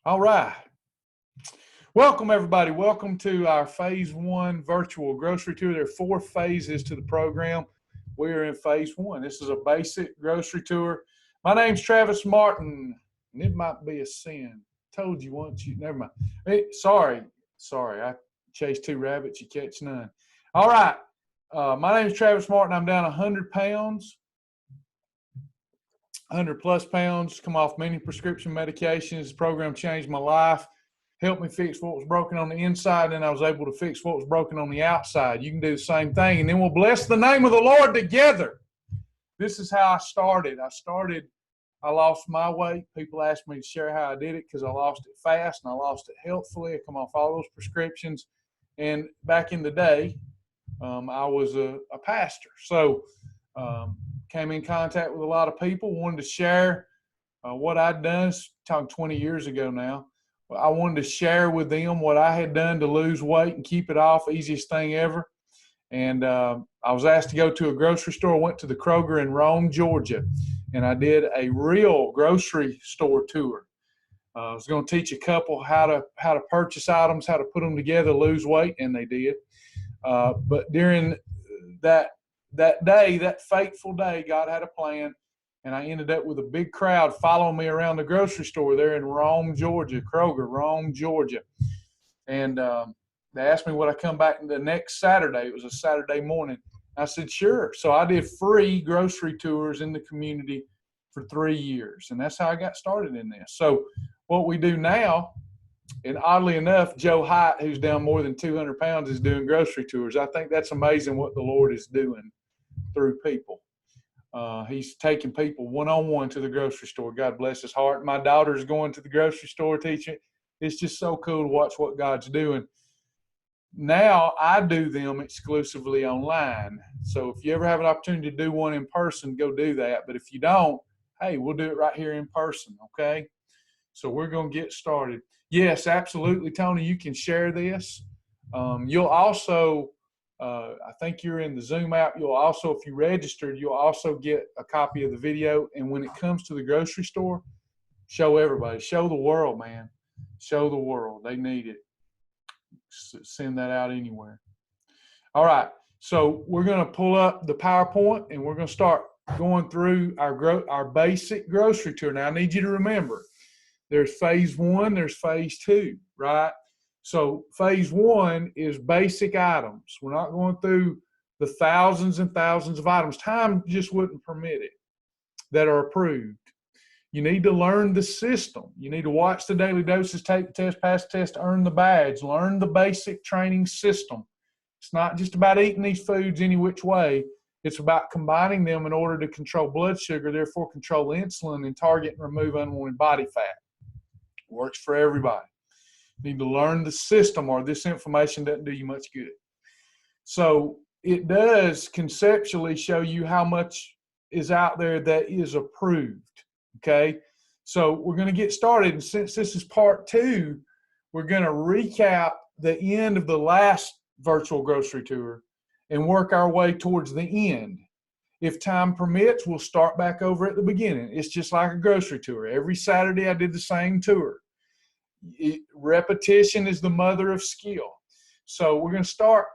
All right. Welcome, everybody. Welcome to our phase one virtual grocery tour. There are 4 phases to the program. We are in phase one. This is a basic grocery tour. My name's Travis Martin, and it might be a sin. Told you once, never mind. Hey, sorry. I chased 2 rabbits, you catch none. All right. My name's Travis Martin. I'm down 100 pounds. 100 plus pounds, come off many prescription medications. The program changed my life, helped me fix what was broken on the inside, and I was able to fix what was broken on the outside. You can do the same thing, and then we'll bless the name of the Lord together. This is how I started. I lost my weight. People asked me to share how I did it because I lost it fast and I lost it healthfully. I come off all those prescriptions. And back in the day, I was a pastor. So came in contact with a lot of people, wanted to share what I'd done. Talking 20 years ago now. I wanted to share with them what I had done to lose weight and keep it off, easiest thing ever. And I was asked to go to a grocery store. I went to the Kroger in Rome, Georgia, and I did a real grocery store tour. I was going to teach a couple how to purchase items, how to put them together, lose weight, and they did. But during that day, that fateful day, God had a plan, and I ended up with a big crowd following me around the grocery store there in Rome, Georgia, Kroger, Rome, Georgia. And they asked me would I come back the next Saturday. It was a Saturday morning. I said, sure. So I did free grocery tours in the community for 3 years, and that's how I got started in this. So what we do now, and oddly enough, Joe Hite, who's down more than 200 pounds, is doing grocery tours. I think that's amazing what the Lord is doing through people. He's taking people one-on-one to the grocery store. God bless his heart. My daughter's going to the grocery store teaching. It's just so cool to watch what God's doing. Now I do them exclusively online. So if you ever have an opportunity to do one in person, go do that. But if you don't, hey, we'll do it right here in person, okay? So we're going to get started. Yes, absolutely, Tony, you can share this. You'll also, I think you're in the Zoom app. You'll also, if you registered, you'll also get a copy of the video. And when it comes to the grocery store, show everybody. Show the world, man. Show the world. They need it. Send that out anywhere. All right. So we're going to pull up the PowerPoint, and we're going to start going through our basic grocery tour. Now, I need you to remember, there's phase one, there's phase two, right? So phase one is basic items. We're not going through the thousands and thousands of items. Time just wouldn't permit it that are approved. You need to learn the system. You need to watch the daily doses, take the test, pass the test, earn the badge, learn the basic training system. It's not just about eating these foods any which way. It's about combining them in order to control blood sugar, therefore control insulin and target and remove unwanted body fat. Works for everybody. You need to learn the system, or this information doesn't do you much good. So it does conceptually show you how much is out there that is approved. Okay, so we're going to get started. And since this is part 2, we're going to recap the end of the last virtual grocery tour and work our way towards the end. If time permits, we'll start back over at the beginning. It's just like a grocery tour. Every Saturday I did the same tour. Repetition is the mother of skill. So we're going to start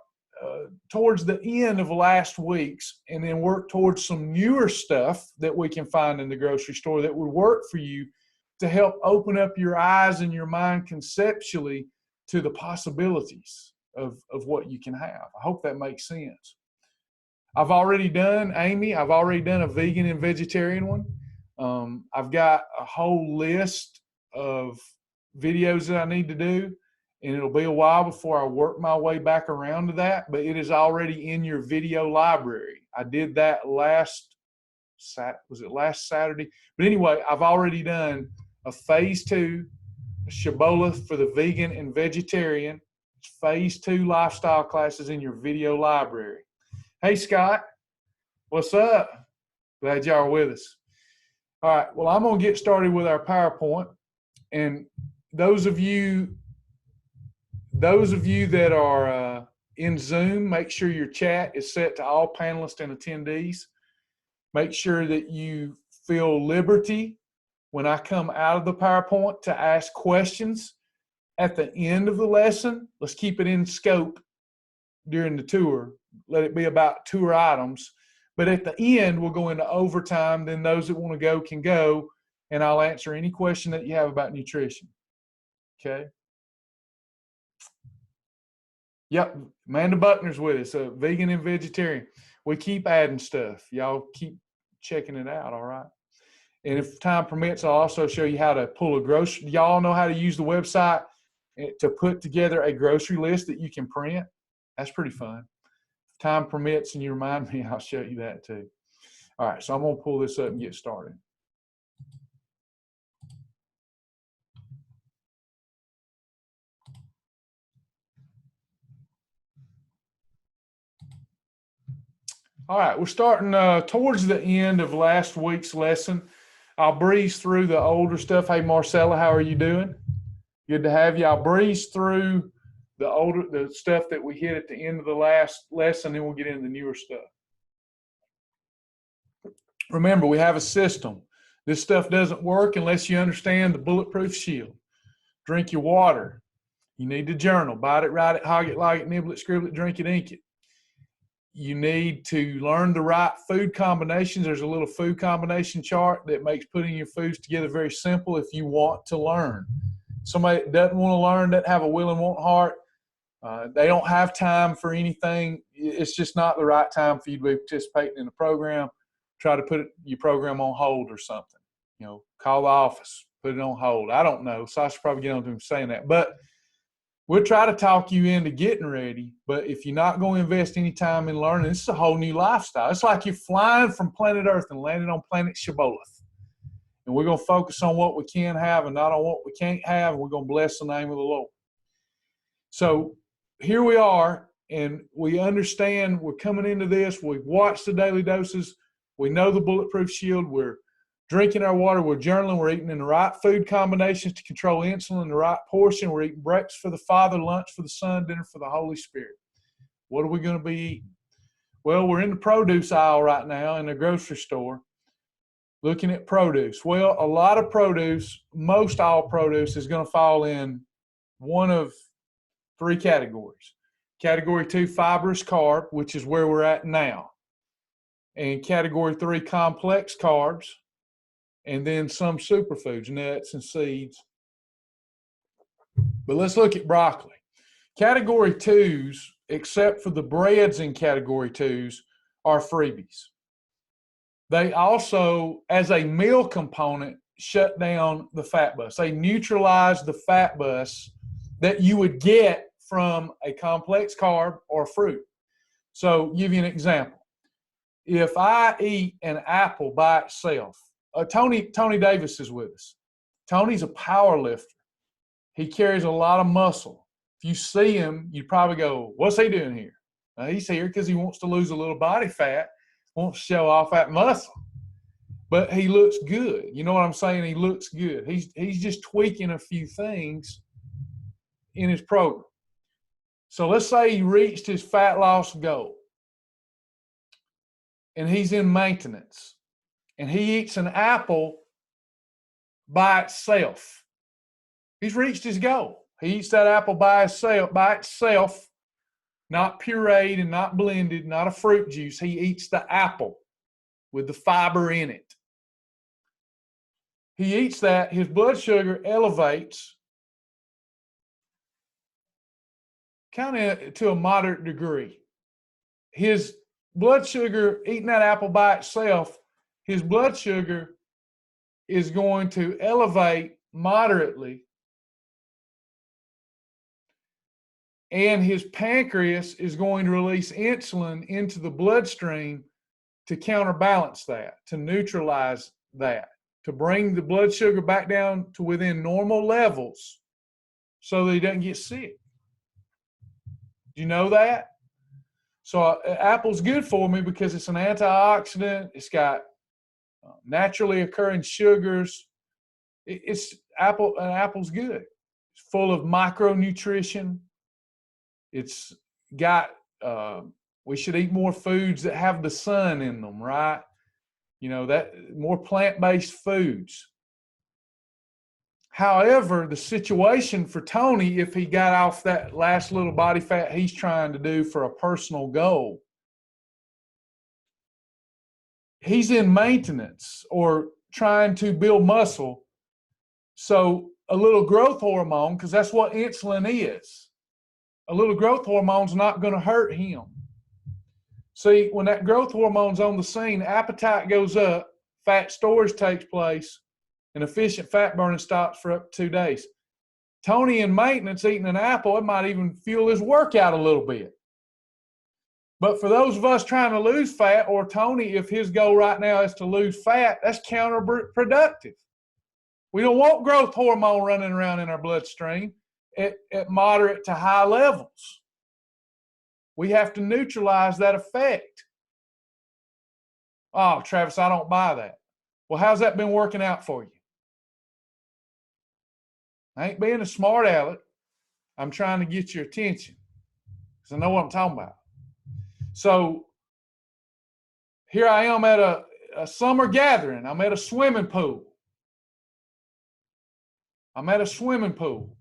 towards the end of last week's and then work towards some newer stuff that we can find in the grocery store that would work for you to help open up your eyes and your mind conceptually to the possibilities of what you can have. I hope that makes sense. I've already done a vegan and vegetarian one. I've got a whole list of videos that I need to do, and it'll be a while before I work my way back around to that, but it is already in your video library. I did that last Saturday? But anyway, I've already done a phase 2, a Shibboleth for the vegan and vegetarian. It's phase 2 lifestyle classes in your video library. Hey, Scott, what's up? Glad y'all are with us. All right, well, I'm going to get started with our PowerPoint, and those of you that are in Zoom, make sure your chat is set to all panelists and attendees. Make sure that you feel liberty when I come out of the PowerPoint to ask questions at the end of the lesson. Let's keep it in scope during the tour. Let it be about tour items. But at the end, we'll go into overtime. Then those that want to go can go, and I'll answer any question that you have about nutrition. Okay? Yep, Amanda Buckner's with us, a vegan and vegetarian. We keep adding stuff. Y'all keep checking it out, all right? And if time permits, I'll also show you how to pull a grocery. Y'all know how to use the website to put together a grocery list that you can print. That's pretty fun. If time permits and you remind me, I'll show you that too. All right, so I'm going to pull this up and get started. All right, we're starting towards the end of last week's lesson. I'll breeze through the older stuff. Hey, Marcella, how are you doing? Good to have you. I'll breeze through the stuff that we hit at the end of the last lesson, then we'll get into the newer stuff. Remember, we have a system. This stuff doesn't work unless you understand the bulletproof shield. Drink your water. You need to journal. Bite it, write it, hog it, log it, nibble it, scribble it, drink it, ink it. You need to learn the right food combinations. There's a little food combination chart that makes putting your foods together very simple if you want to learn. Somebody that doesn't want to learn, doesn't have a will and want heart, they don't have time for anything. It's just not the right time for you to be participating in the program. Try to put your program on hold or something. You know, call the office, put it on hold. I don't know. Sasha probably get on to him saying that. But we'll try to talk you into getting ready, but if you're not going to invest any time in learning, this is a whole new lifestyle. It's like you're flying from planet Earth and landing on planet Shibboleth. And we're going to focus on what we can have and not on what we can't have, and we're going to bless the name of the Lord. So here we are, and we understand we're coming into this. We've watched the daily doses. We know the bulletproof shield. We're drinking our water, we're journaling, we're eating in the right food combinations to control insulin in the right portion. We're eating breakfast for the Father, lunch for the Son, dinner for the Holy Spirit. What are we going to be eating? Well, we're in the produce aisle right now in the grocery store looking at produce. Well, a lot of produce, most all produce is going to fall in one of three categories. Category 2, fibrous carb, which is where we're at now. And category 3, complex carbs. And then some superfoods, nuts and seeds. But let's look at broccoli. Category 2s, except for the breads in category 2s, are freebies. They also, as a meal component, shut down the fat bus. They neutralize the fat bus that you would get from a complex carb or fruit. So, give you an example. If I eat an apple by itself, Tony Davis is with us. Tony's a power lifter. He carries a lot of muscle. If you see him, you probably go, what's he doing here? He's here because he wants to lose a little body fat, wants to show off that muscle. But he looks good. You know what I'm saying? He looks good. He's just tweaking a few things in his program. So let's say he reached his fat loss goal and he's in maintenance. And he eats an apple by itself. He's reached his goal. He eats that apple by itself, not pureed and not blended, not a fruit juice. He eats the apple with the fiber in it. He eats that, his blood sugar elevates kind of to a moderate degree. His blood sugar, eating that apple by itself, his blood sugar is going to elevate moderately, and his pancreas is going to release insulin into the bloodstream to counterbalance that, to neutralize that, to bring the blood sugar back down to within normal levels so that he doesn't get sick. Do you know that? So apple's good for me because it's an antioxidant. It's got naturally occurring sugars. Apple's good. It's full of micronutrition. It's got, we should eat more foods that have the sun in them, right? You know, that more plant-based foods. However, the situation for Tony, if he got off that last little body fat he's trying to do for a personal goal, he's in maintenance or trying to build muscle. So a little growth hormone, because that's what insulin is, a little growth hormone's not going to hurt him. See, when that growth hormone's on the scene, appetite goes up, fat storage takes place, and efficient fat burning stops for up to 2 days. Tony in maintenance eating an apple, it might even fuel his workout a little bit. But for those of us trying to lose fat, or Tony, if his goal right now is to lose fat, that's counterproductive. We don't want growth hormone running around in our bloodstream at moderate to high levels. We have to neutralize that effect. Oh, Travis, I don't buy that. Well, how's that been working out for you? I ain't being a smart aleck. I'm trying to get your attention because I know what I'm talking about. So here I am at a summer gathering. I'm at a swimming pool. I'm at a swimming pool.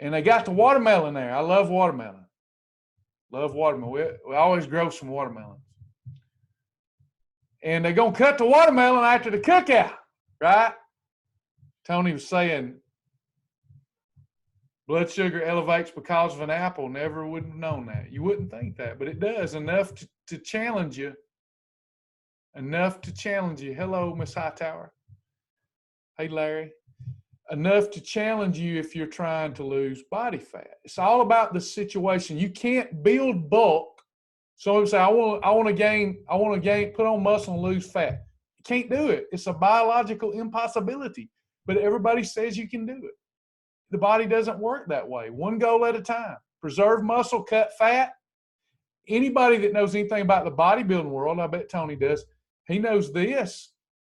And they got the watermelon there. I love watermelon. Love watermelon. We always grow some watermelons. And they're going to cut the watermelon after the cookout, right? Tony was saying blood sugar elevates because of an apple. Never would have known that. You wouldn't think that, but it does. Enough to challenge you. Enough to challenge you. Hello, Miss Hightower. Hey, Larry. Enough to challenge you if you're trying to lose body fat. It's all about the situation. You can't build bulk. So people say, I want to gain, put on muscle and lose fat. You can't do it. It's a biological impossibility. But everybody says you can do it. The body doesn't work that way. One goal at a time. Preserve muscle, cut fat. Anybody that knows anything about the bodybuilding world, I bet Tony does, he knows this.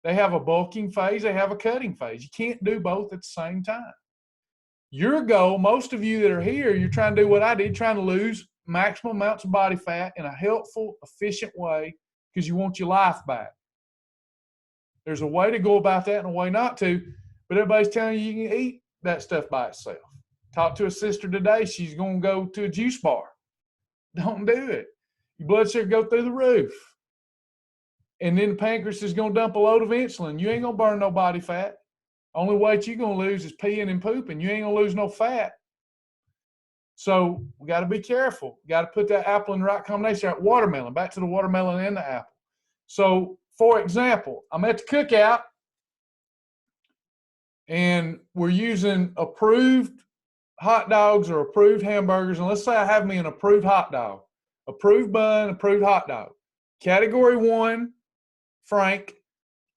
They have a bulking phase, they have a cutting phase. You can't do both at the same time. Your goal, most of you that are here, you're trying to do what I did, trying to lose maximum amounts of body fat in a helpful, efficient way because you want your life back. There's a way to go about that and a way not to, but everybody's telling you you can eat that stuff by itself. Talked to a sister today, she's going to go to a juice bar. Don't do it. Your blood sugar go through the roof. And then the pancreas is going to dump a load of insulin. You ain't going to burn no body fat. Only weight you're going to lose is peeing and pooping. You ain't going to lose no fat. So we got to be careful. Got to put that apple in the right combination. Right, watermelon, back to the watermelon and the apple. So, for example, I'm at the cookout, and we're using approved hot dogs or approved hamburgers. And let's say I have me an approved hot dog, approved bun, approved hot dog. Category 1, Frank.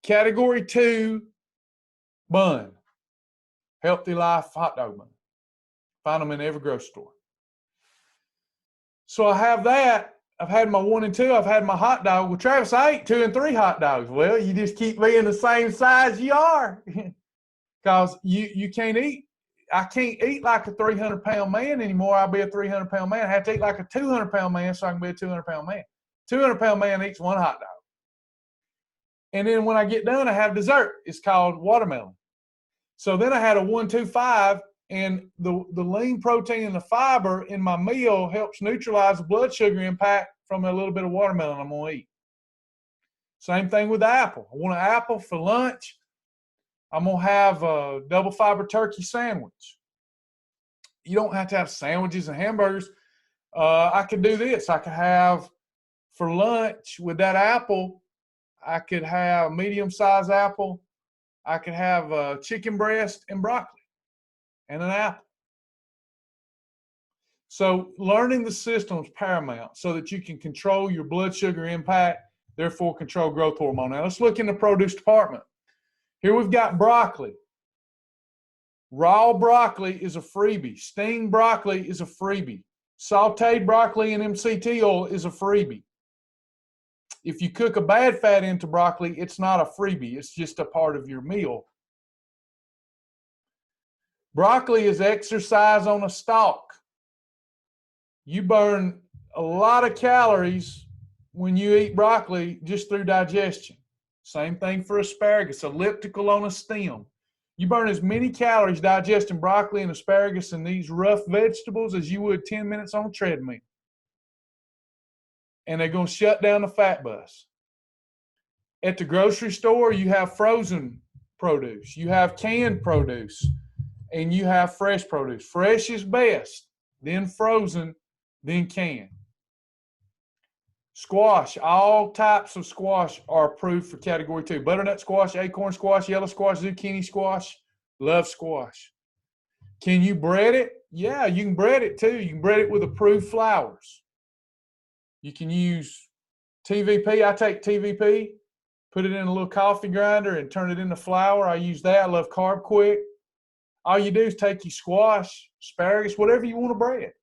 Category 2, bun. Healthy Life hot dog bun. Find them in every grocery store. So I have that. I've had my 1 and 2. I've had my hot dog. Well, Travis, I ate 2 and 3 hot dogs. Well, you just keep being the same size you are. Because you can't eat. I can't eat like a 300-pound man anymore. I'll be a 300-pound man. I have to eat like a 200-pound man so I can be a 200-pound man. 200-pound man eats 1 hot dog. And then when I get done, I have dessert. It's called watermelon. So then I had a 1-2-5, and the lean protein and the fiber in my meal helps neutralize the blood sugar impact from a little bit of watermelon I'm going to eat. Same thing with the apple. I want an apple for lunch. I'm going to have a double fiber turkey sandwich. You don't have to have sandwiches and hamburgers. I could do this. I could have for lunch with that apple, I could have a medium-sized apple. I could have chicken breast and broccoli and an apple. So learning the system is paramount so that you can control your blood sugar impact, therefore control growth hormone. Now let's look in the produce department. Here we've got broccoli. Raw broccoli is a freebie. Steamed broccoli is a freebie. Sauteed broccoli in MCT oil is a freebie. If you cook a bad fat into broccoli, it's not a freebie. It's just a part of your meal. Broccoli is exercise on a stalk. You burn a lot of calories when you eat broccoli just through digestion. Same thing for asparagus, elliptical on a stem. You burn as many calories digesting broccoli and asparagus and these rough vegetables as you would 10 minutes on a treadmill. And they're going to shut down the fat bus. At the grocery store, you have frozen produce, you have canned produce, and you have fresh produce. Fresh is best, then frozen, then canned. Squash, all types of squash are approved for category 2. Butternut squash, acorn squash, yellow squash, zucchini squash. Love squash. Can you bread it? Yeah, you can bread it too. You can bread it with approved flours. You can use TVP. I take TVP, put it in a little coffee grinder and turn it into flour. I use that. I love Carb Quick. All you do is take your squash, asparagus, whatever you want to bread.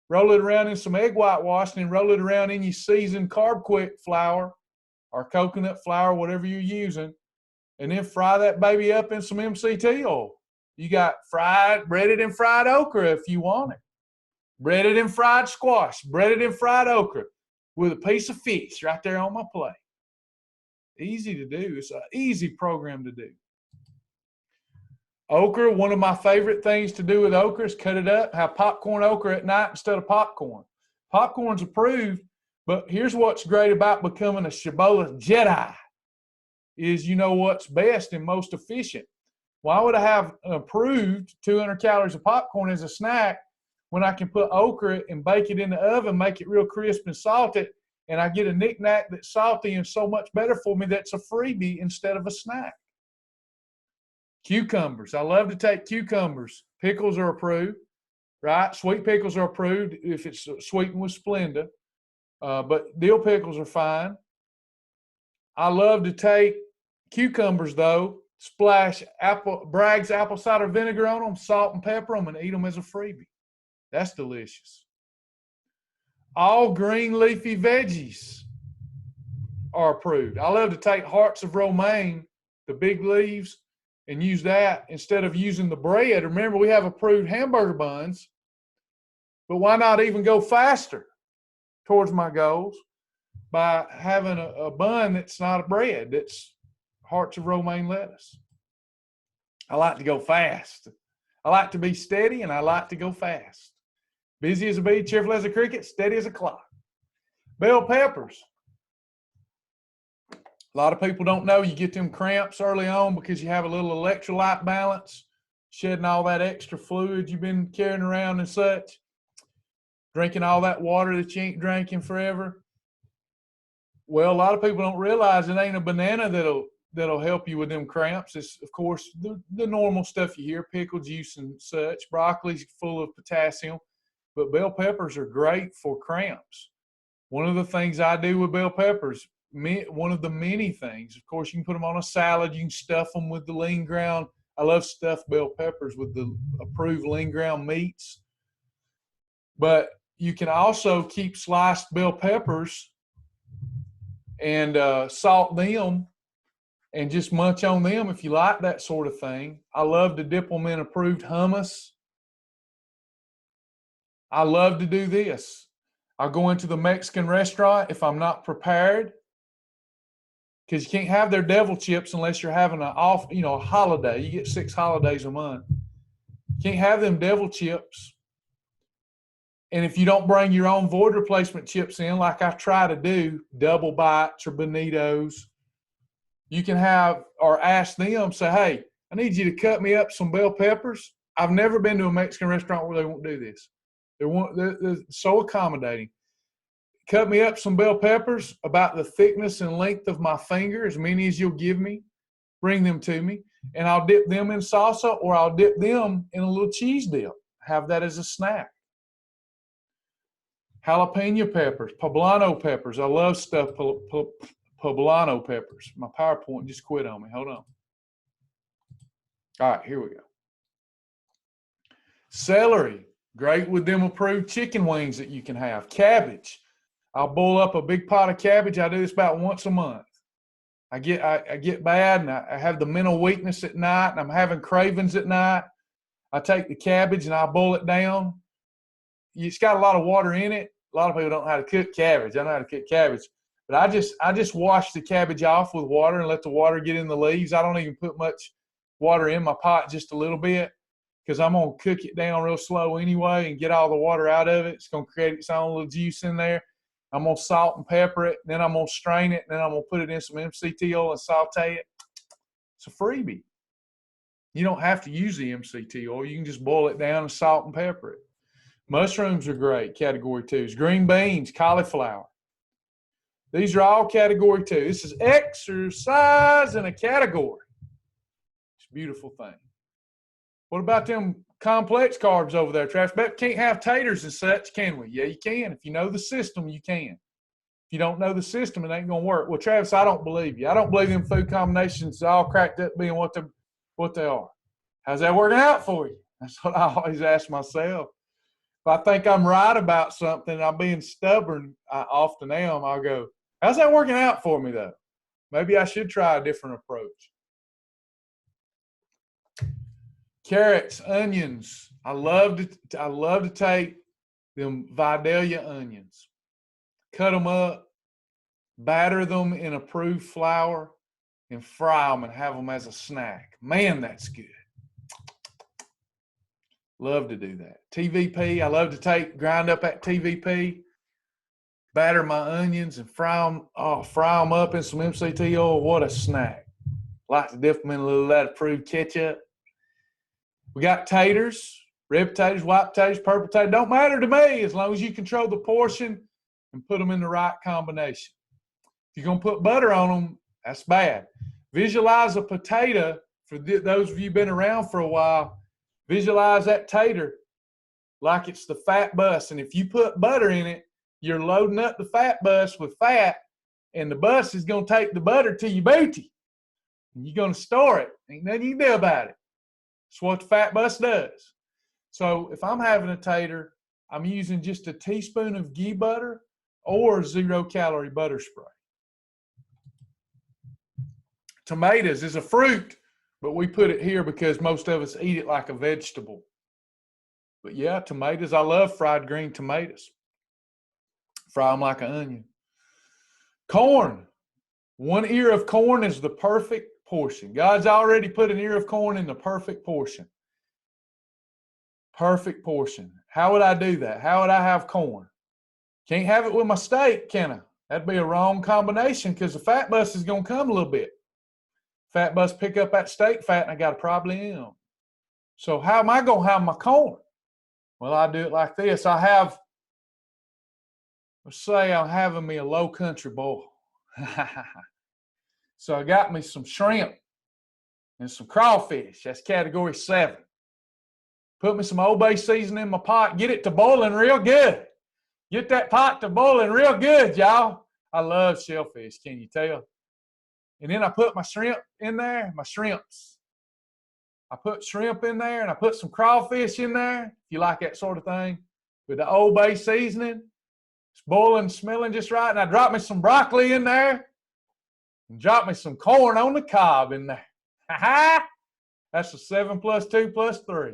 Roll it around in some egg whitewash and then roll it around in your seasoned Carb Quick flour or coconut flour, whatever you're using, and then fry that baby up in some MCT oil. You got breaded and fried okra if you want it. Breaded and fried squash, breaded and fried okra with a piece of fish right there on my plate. Easy to do. It's an easy program to do. Okra, one of my favorite things to do with okra is cut it up, have popcorn okra at night instead of popcorn. Popcorn's approved, but here's what's great about becoming a Shibboleth Jedi is you know what's best and most efficient. Why would I have an approved 200 calories of popcorn as a snack when I can put okra and bake it in the oven, make it real crisp and salted, and I get a knick-knack that's salty and so much better for me that's a freebie instead of a snack. Cucumbers. I love to take cucumbers. Pickles are approved, right? Sweet pickles are approved if it's sweetened with Splenda, but dill pickles are fine. I love to take cucumbers, though, splash Bragg's apple cider vinegar on them, salt and pepper them, and eat them as a freebie. That's delicious. All green leafy veggies are approved. I love to take hearts of romaine, the big leaves, and use that instead of using the bread. Remember, we have approved hamburger buns, but why not even go faster towards my goals by having a bun that's not a bread, that's hearts of romaine lettuce. I like to go fast. I like to be steady, and I like to go fast. Busy as a bee, cheerful as a cricket, steady as a clock. Bell peppers. A lot of people don't know you get them cramps early on because you have a little electrolyte balance, shedding all that extra fluid you've been carrying around and such, drinking all that water that you ain't drinking forever. Well, a lot of people don't realize it ain't a banana that'll help you with them cramps. It's, of course, the normal stuff you hear, pickle juice and such. Broccoli's full of potassium, but bell peppers are great for cramps. One of the things I do with bell peppers, one of the many things, of course, you can put them on a salad. You can stuff them with the lean ground. I love stuffed bell peppers with the approved lean ground meats. But you can also keep sliced bell peppers and salt them and just munch on them if you like that sort of thing. I love to dip them in approved hummus. I love to do this. I'll go into the Mexican restaurant if I'm not prepared, because you can't have their devil chips unless you're having a holiday. You get 6 holidays a month. You can't have them devil chips. And if you don't bring your own void replacement chips in, like I try to do, Double Bites or Bonitos, you can have or ask them, say, hey, I need you to cut me up some bell peppers. I've never been to a Mexican restaurant where they won't do this. They're so accommodating. Cut me up some bell peppers about the thickness and length of my finger, as many as you'll give me. Bring them to me, and I'll dip them in salsa, or I'll dip them in a little cheese dip. Have that as a snack. Jalapeno peppers, poblano peppers. I love stuffed poblano peppers. My PowerPoint just quit on me. Hold on. All right, here we go. Celery, great with them approved chicken wings that you can have. Cabbage. I'll boil up a big pot of cabbage. I do this about once a month. I get bad and I have the mental weakness at night and I'm having cravings at night. I take the cabbage and I boil it down. It's got a lot of water in it. A lot of people don't know how to cook cabbage. I know how to cook cabbage. But I just wash the cabbage off with water and let the water get in the leaves. I don't even put much water in my pot just a little bit because I'm going to cook it down real slow anyway and get all the water out of it. It's going to create its own little juice in there. I'm going to salt and pepper it, and then I'm going to strain it, and then I'm going to put it in some MCT oil and saute it. It's a freebie. You don't have to use the MCT oil. You can just boil it down and salt and pepper it. Mushrooms are great, category 2s. Green beans, cauliflower. These are all category 2. This is exercise in a category. It's a beautiful thing. What about them complex carbs over there, Travis? But can't have taters and such, can we? Yeah, you can. If you know the system, you can. If you don't know the system, it ain't going to work. Well, Travis, I don't believe you. I don't believe them food combinations all cracked up being what they are. How's that working out for you? That's what I always ask myself. If I think I'm right about something and I'm being stubborn, I often am, I'll go, how's that working out for me, though? Maybe I should try a different approach. Carrots, onions. I love to take them Vidalia onions, cut them up, batter them in approved flour, and fry them and have them as a snack. Man, that's good. Love to do that. TVP, I love to grind up that TVP, batter my onions and fry them up in some MCT oil. What a snack. Like to dip them in a little of that approved ketchup. We got taters, red potatoes, white potatoes, purple potatoes. Don't matter to me as long as you control the portion and put them in the right combination. If you're going to put butter on them, that's bad. Visualize a potato. For those of you who've been around for a while, visualize that tater like it's the fat bus. And if you put butter in it, you're loading up the fat bus with fat, and the bus is going to take the butter to your booty. And you're going to store it. Ain't nothing you can do about it. It's what the fat bus does. So if I'm having a tater, I'm using just a teaspoon of ghee butter or 0-calorie butter spray. Tomatoes is a fruit, but we put it here because most of us eat it like a vegetable. But yeah, tomatoes, I love fried green tomatoes. Fry them like an onion. Corn. 1 ear of corn is the perfect portion. God's already put an ear of corn in the perfect portion. Perfect portion. How would I do that? How would I have corn? Can't have it with my steak, can I? That'd be a wrong combination because the fat bus is going to come a little bit. Fat bus pick up that steak fat and I got a problem. So how am I going to have my corn? Well, I do it like this. Let's say I'm having me a low country boil. So I got me some shrimp and some crawfish. That's category 7. Put me some Old Bay seasoning in my pot. Get it to boiling real good. Get that pot to boiling real good, y'all. I love shellfish, can you tell? And then I put my shrimp in there, my shrimps. I put shrimp in there and I put some crawfish in there, if you like that sort of thing, with the Old Bay seasoning. It's boiling, smelling just right. And I drop me some broccoli in there and drop me some corn on the cob in there. That's a 7 + 2 + 3.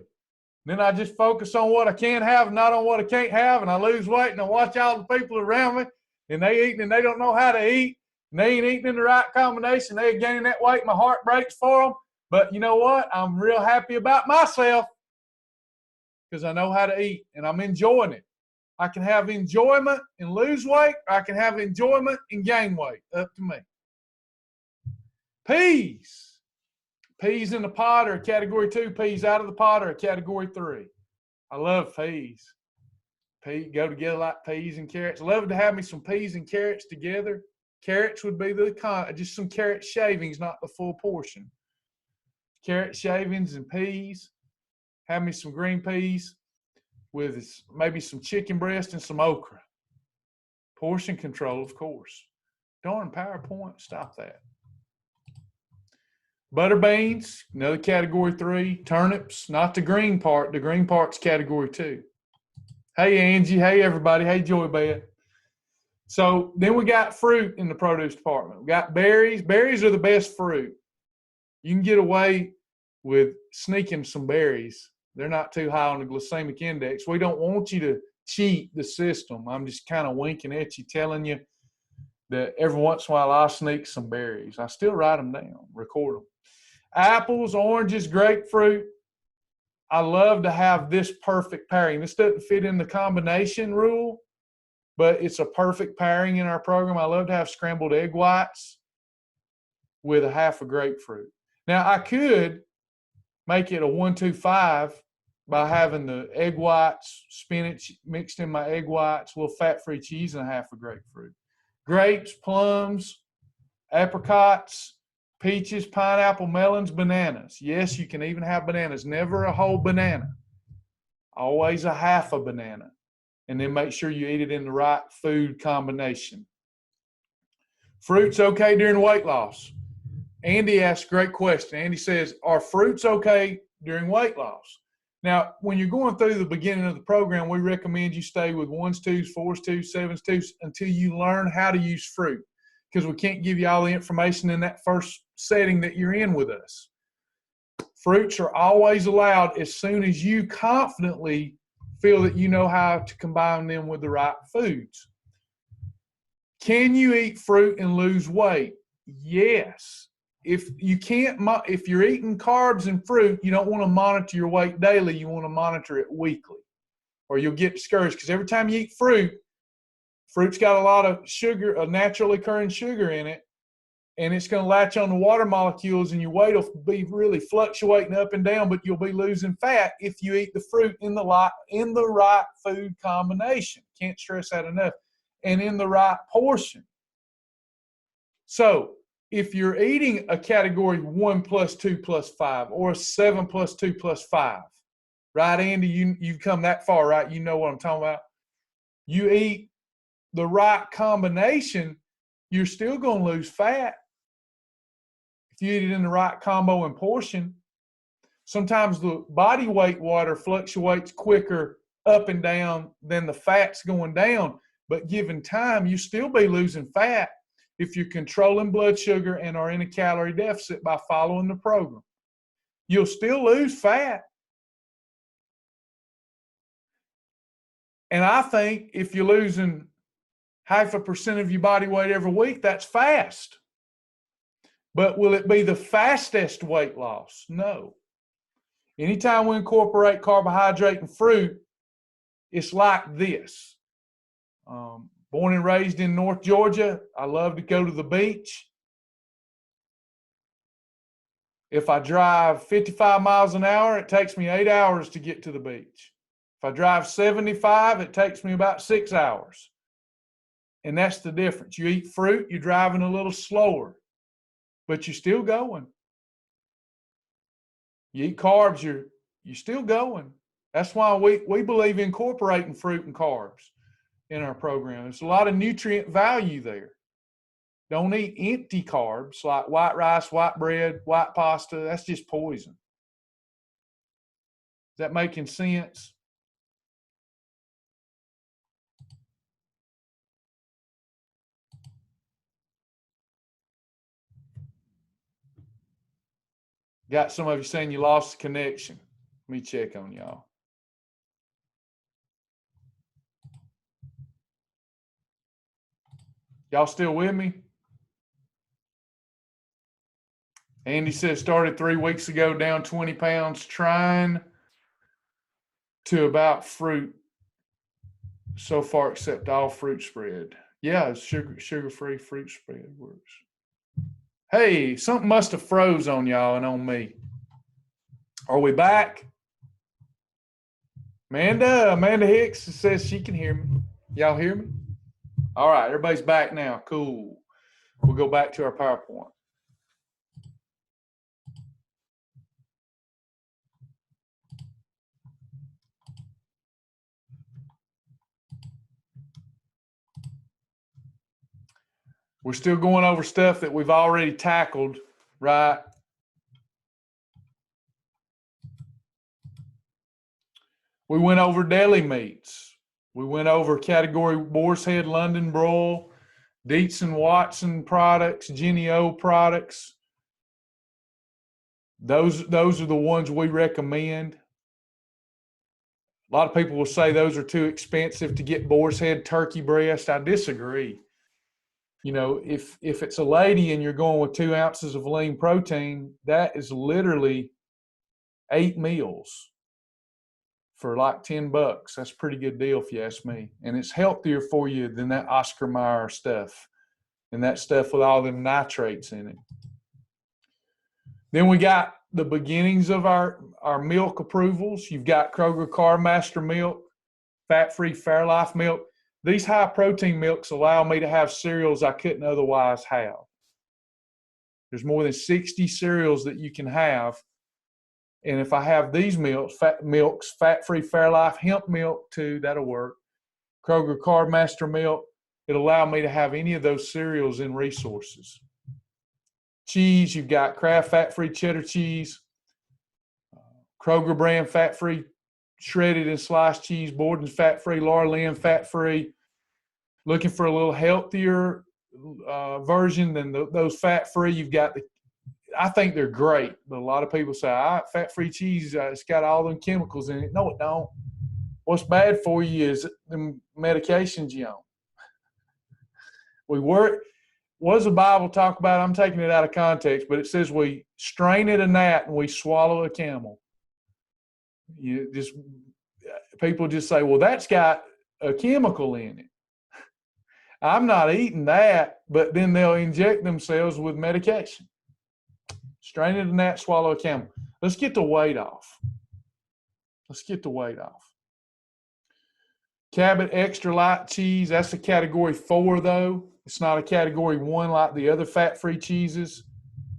Then I just focus on what I can have, not on what I can't have, and I lose weight, and I watch all the people around me, and they eating and they don't know how to eat, and they ain't eating in the right combination. They're gaining that weight. My heart breaks for them. But you know what? I'm real happy about myself because I know how to eat, and I'm enjoying it. I can have enjoyment and lose weight, or I can have enjoyment and gain weight. Up to me. Peas. Peas in the pot are a category 2. Peas out of the pot are a category 3. I love peas. Peas go together like peas and carrots. I love to have me some peas and carrots together. Carrots would be just some carrot shavings, not the full portion. Carrot shavings and peas. Have me some green peas with maybe some chicken breast and some okra. Portion control, of course. Darn PowerPoint, stop that. Butter beans, another category 3. Turnips, not the green part. The green part's category 2. Hey, Angie. Hey, everybody. Hey, Joy Beth. So then we got fruit in the produce department. We got berries. Berries are the best fruit. You can get away with sneaking some berries. They're not too high on the glycemic index. We don't want you to cheat the system. I'm just kind of winking at you, telling you that every once in a while I'll sneak some berries. I still write them down, record them. Apples, oranges, grapefruit. I love to have this perfect pairing. This doesn't fit in the combination rule, but it's a perfect pairing in our program. I love to have scrambled egg whites with a half a grapefruit. Now, I could make it a 1-2-5 by having the egg whites, spinach mixed in my egg whites, a little fat-free cheese, and a half a grapefruit. Grapes, plums, apricots, peaches, pineapple, melons, bananas. Yes, you can even have bananas. Never a whole banana. Always a half a banana. And then make sure you eat it in the right food combination. Fruits okay during weight loss? Andy asked a great question. Andy says, are fruits okay during weight loss? Now, when you're going through the beginning of the program, we recommend you stay with 1s, 2s, 4s, 2s, 7s, 2s until you learn how to use fruit, because we can't give you all the information in that first setting that you're in with us. Fruits are always allowed as soon as you confidently feel that you know how to combine them with the right foods. Can you eat fruit and lose weight? Yes. If you can't, if you're eating carbs and fruit, you don't want to monitor your weight daily. You want to monitor it weekly, or you'll get discouraged, because every time you eat fruit's got a lot of sugar, a naturally occurring sugar in it, and it's going to latch on the water molecules, and your weight will be really fluctuating up and down, but you'll be losing fat if you eat the fruit in the right food combination. Can't stress that enough. And in the right portion. So if you're eating a category 1 + 2 + 5 or a 7 + 2 + 5, right, Andy? You've come that far, right? You know what I'm talking about. You eat the right combination, you're still going to lose fat if you eat it in the right combo and portion. Sometimes the body weight water fluctuates quicker up and down than the fat's going down, but given time, you still be losing fat if you're controlling blood sugar and are in a calorie deficit by following the program. You'll still lose fat. And I think if you're losing 0.5% of your body weight every week, that's fast. But will it be the fastest weight loss? No. Anytime we incorporate carbohydrate and fruit, it's like this. Born and raised in North Georgia, I love to go to the beach. If I drive 55 miles an hour, it takes me 8 hours to get to the beach. If I drive 75, it takes me about 6 hours. And that's the difference. You eat fruit, you're driving a little slower, but you're still going. You eat carbs, you're still going. That's why we believe in incorporating fruit and carbs in our program. There's a lot of nutrient value there. Don't eat empty carbs like white rice, white bread, white pasta. That's just poison. Is that making sense? Got some of you saying you lost the connection. Let me check on y'all. Y'all still with me? Andy says started 3 weeks ago, down 20 pounds, trying to about fruit so far, except all fruit spread. Yeah, sugar-free fruit spread works. Hey, something must have froze on y'all and on me. Are we back? Amanda Hicks says she can hear me. Y'all hear me? All right, everybody's back now. Cool. We'll go back to our PowerPoint. We're still going over stuff that we've already tackled, right? We went over deli meats. We went over category Boar's Head, London broil, Dietz and Watson products, Jennie-O products. Those are the ones we recommend. A lot of people will say those are too expensive to get Boar's Head turkey breast. I disagree. You know, if it's a lady and you're going with 2 ounces of lean protein, that is literally 8 meals for like $10. That's a pretty good deal if you ask me. And it's healthier for you than that Oscar Mayer stuff and that stuff with all them nitrates in it. Then we got the beginnings of our milk approvals. You've got Kroger Carb Master milk, fat-free Fairlife milk. These high protein milks allow me to have cereals I couldn't otherwise have. There's more than 60 cereals that you can have. And if I have these milks, fat-free Fairlife, hemp milk too, that'll work. Kroger Carb Master milk, it'll allow me to have any of those cereals in resources. Cheese, you've got Kraft fat-free cheddar cheese, Kroger brand fat-free shredded and sliced cheese, Borden's fat-free, Laura Lynn fat-free. Looking for a little healthier version than those fat-free, you've got I think they're great, but a lot of people say, fat-free cheese, it's got all them chemicals in it. No, it don't. What's bad for you is the medications you on. What does the Bible talk about? I'm taking it out of context, but it says we strain at a gnat and we swallow a camel. People just say, well, that's got a chemical in it. I'm not eating that, but then they'll inject themselves with medication. Strain at a gnat, swallow a camel. Let's get the weight off. Cabot extra light cheese, that's a category 4 though. It's not a category 1 like the other fat-free cheeses.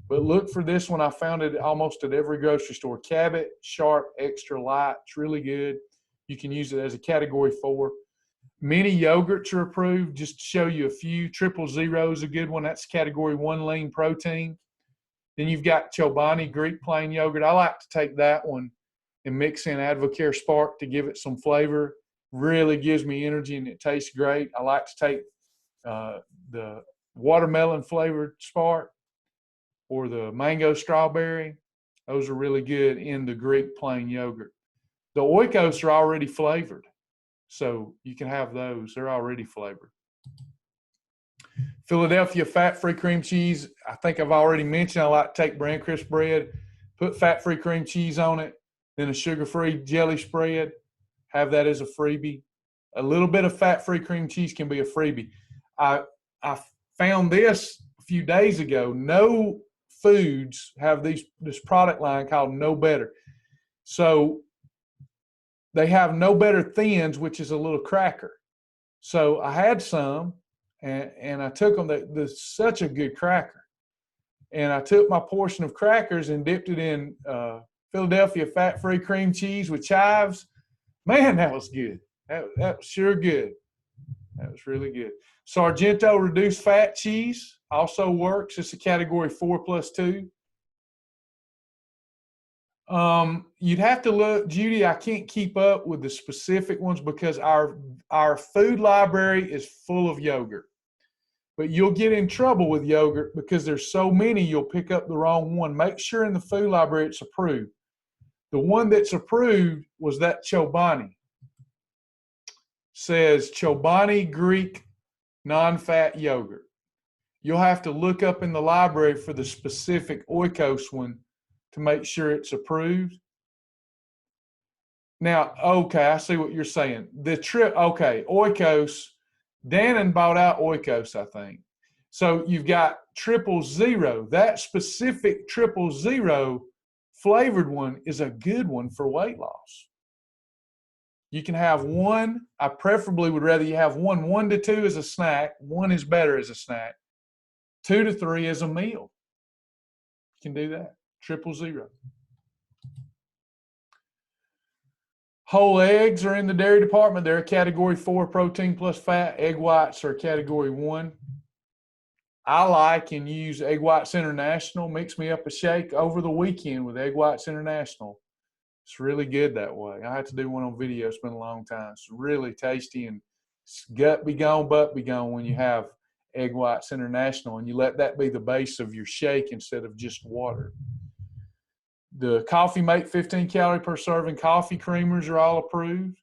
But look for this one. I found it almost at every grocery store. Cabot Sharp Extra Light. It's really good. You can use it as a category 4. Many yogurts are approved. Just to show you a few. Triple Zero is a good one. That's category 1 lean protein. Then you've got Chobani Greek plain yogurt. I like to take that one and mix in Advocare Spark to give it some flavor. Really gives me energy and it tastes great. I like to take the watermelon flavored Spark or the mango strawberry. Those are really good in the Greek plain yogurt. The Oikos are already flavored, so you can have those. They're already flavored. Philadelphia fat-free cream cheese, I think I've already mentioned. I like to take bran crisp bread, put fat-free cream cheese on it, then a sugar-free jelly spread, have that as a freebie. A little bit of fat-free cream cheese can be a freebie. I found this a few days ago. No Foods have this product line called No Better. So they have No Better Thins, which is a little cracker. So I had some, and I took them. They're such a good cracker. And I took my portion of crackers and dipped it in Philadelphia fat-free cream cheese with chives. Man, that was good. That was sure good. That was really good. Sargento reduced fat cheese also works. It's a category 4+2. You'd have to look, Judy, I can't keep up with the specific ones because our food library is full of yogurt. But you'll get in trouble with yogurt because there's so many you'll pick up the wrong one. Make sure in the food library it's approved. The one that's approved was that Chobani. Says Chobani Greek non-fat yogurt. You'll have to look up in the library for the specific Oikos one to make sure it's approved. Now, okay, I see what you're saying. Oikos, Dannon bought out Oikos, I think. So you've got 000. That specific 000 flavored one is a good one for weight loss. You can have one. I preferably would rather you have 1 to 2 as a snack. 1 is better as a snack. 2 to 3 as a meal. You can do that. 000. Whole eggs are in the dairy department. They're a category 4 protein plus fat. Egg whites are category 1. I like and use Egg Whites International. Mix me up a shake over the weekend with Egg Whites International. It's really good that way. I have to do one on video. It's been a long time. It's really tasty and gut be gone, butt be gone when you have Egg Whites International and you let that be the base of your shake instead of just water. The Coffee Mate 15 calorie per serving coffee creamers are all approved.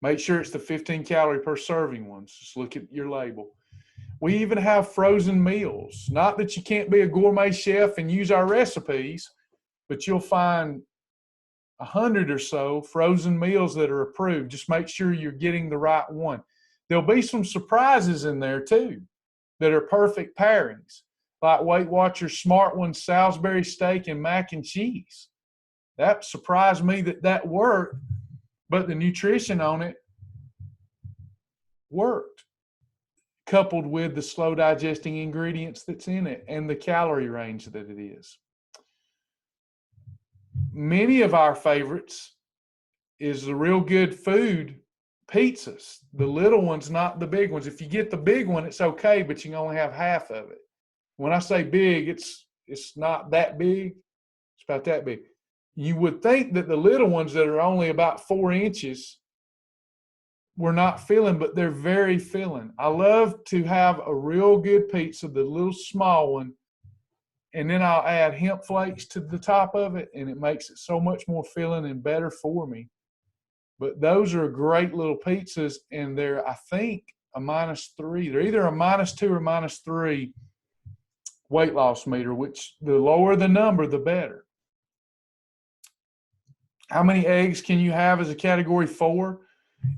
Make sure it's the 15 calorie per serving ones. Just look at your label. We even have frozen meals. Not that you can't be a gourmet chef and use our recipes, but you'll find 100 or so frozen meals that are approved. Just make sure you're getting the right one. There'll be some surprises in there too that are perfect pairings, like Weight Watchers Smart One Salisbury steak and mac and cheese. That surprised me that worked, but the nutrition on it worked, coupled with the slow digesting ingredients that's in it and the calorie range that it is. Many of our favorites is the Real Good Food pizzas, the little ones, not the big ones. If you get the big one, it's okay, but you can only have half of it. When I say big, it's not that big. It's about that big. You would think that the little ones that are only about 4 inches we're not filling, but they're very filling. I love to have a Real Good pizza, the little small one, and then I'll add hemp flakes to the top of it, and it makes it so much more filling and better for me. But those are great little pizzas, and they're, I think, a -3. They're either a -2 or -3 weight loss meter, which the lower the number, the better. How many eggs can you have as a category 4?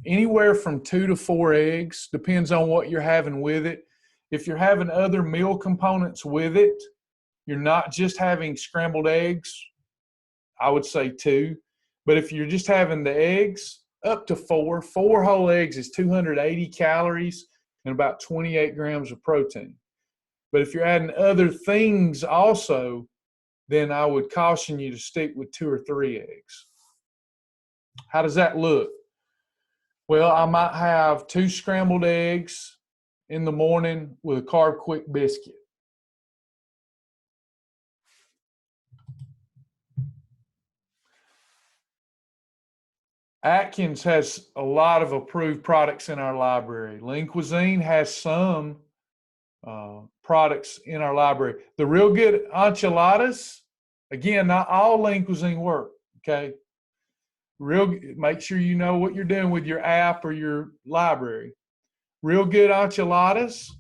Anywhere from 2 to 4 eggs, depends on what you're having with it. If you're having other meal components with it, you're not just having scrambled eggs, I would say 2. But if you're just having the eggs, up to 4. 4 whole eggs is 280 calories and about 28 grams of protein. But if you're adding other things also, then I would caution you to stick with 2 or 3 eggs. How does that look? Well, I might have 2 scrambled eggs in the morning with a Carb Quick biscuit. Atkins has a lot of approved products in our library. Lean Cuisine has some products in our library. The Real Good enchiladas, again, not all Lean Cuisine work, okay? Make sure you know what you're doing with your app or your library. Real Good enchiladas,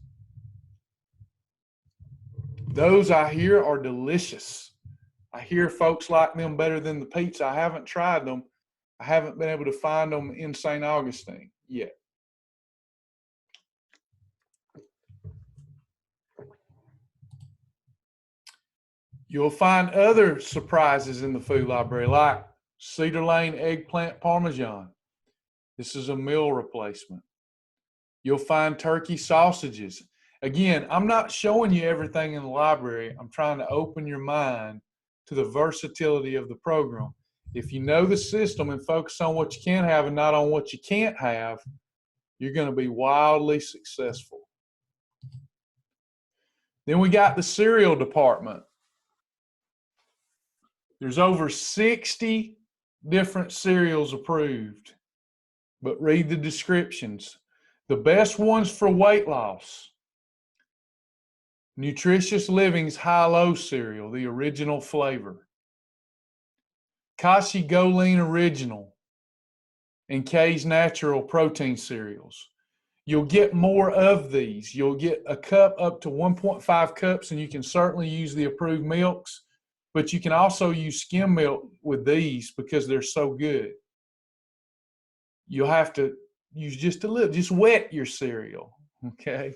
those I hear are delicious. I hear folks like them better than the pizza. I haven't tried them. I haven't been able to find them in St. Augustine yet. You'll find other surprises in the food library, like Cedar Lane eggplant parmesan. This is a meal replacement. You'll find turkey sausages. Again, I'm not showing you everything in the library. I'm trying to open your mind to the versatility of the program. If you know the system and focus on what you can have and not on what you can't have, you're going to be wildly successful. Then we got the cereal department. There's over 60 different cereals approved, but read the descriptions. The best ones for weight loss: Nutritious Living's High-Low cereal, the original flavor. Kashi Go Lean Original and K's Natural protein cereals. You'll get more of these. You'll get a cup up to 1.5 cups, and you can certainly use the approved milks, but you can also use skim milk with these because they're so good. You'll have to use just a little, just wet your cereal, okay,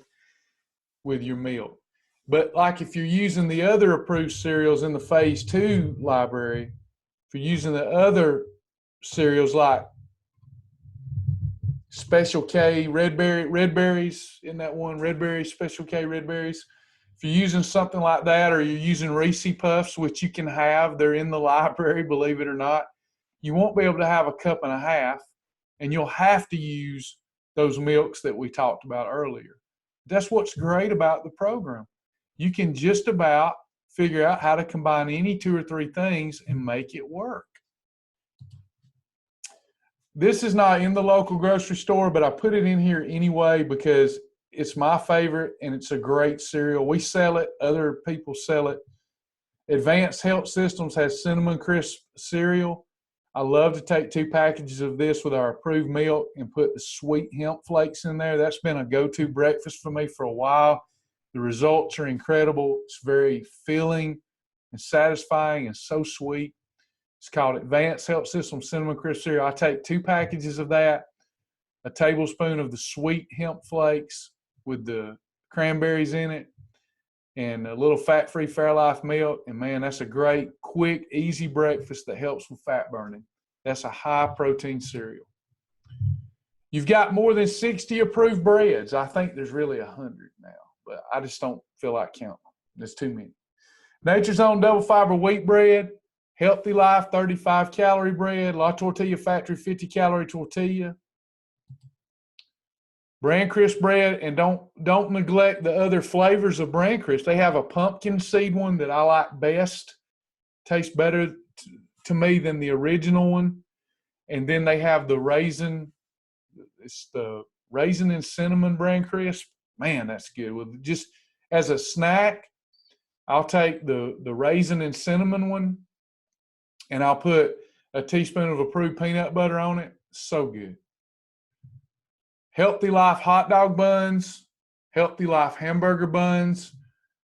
with your milk. But like if you're using the other approved cereals in the phase 2 library, if you're using the other cereals like Special K red berries, in that one, red berries, Special K red berries. If you're using something like that, or you're using Reese Puffs, which you can have, they're in the library, believe it or not, you won't be able to have a cup and a half, and you'll have to use those milks that we talked about earlier. That's what's great about the program. You can just about figure out how to combine any 2 or 3 things and make it work. This is not in the local grocery store, but I put it in here anyway because it's my favorite and it's a great cereal. We sell it. Other people sell it. Advanced Health Systems has Cinnamon Crisp cereal. I love to take 2 packages of this with our approved milk and put the sweet hemp flakes in there. That's been a go-to breakfast for me for a while. The results are incredible. It's very filling and satisfying and so sweet. It's called Advanced Health System Cinnamon Crisp Cereal. I take 2 packages of that, a tablespoon of the sweet hemp flakes with the cranberries in it, and a little fat-free Fairlife milk. And man, that's a great, quick, easy breakfast that helps with fat burning. That's a high-protein cereal. You've got more than 60 approved breads. I think there's really 100 now, but I just don't feel like counting them. There's too many. Nature's Own double fiber wheat bread, Healthy Life 35-calorie bread, La Tortilla Factory 50-calorie tortilla, Bran Crisp bread, and don't neglect the other flavors of Bran Crisp. They have a pumpkin seed one that I like best. Tastes better to me than the original one. And then they have the raisin. It's the raisin and cinnamon Bran Crisp. Man, that's good. With just as a snack, I'll take the raisin and cinnamon one, and I'll put a teaspoon of approved peanut butter on it. So good. Healthy Life hot dog buns, Healthy Life hamburger buns.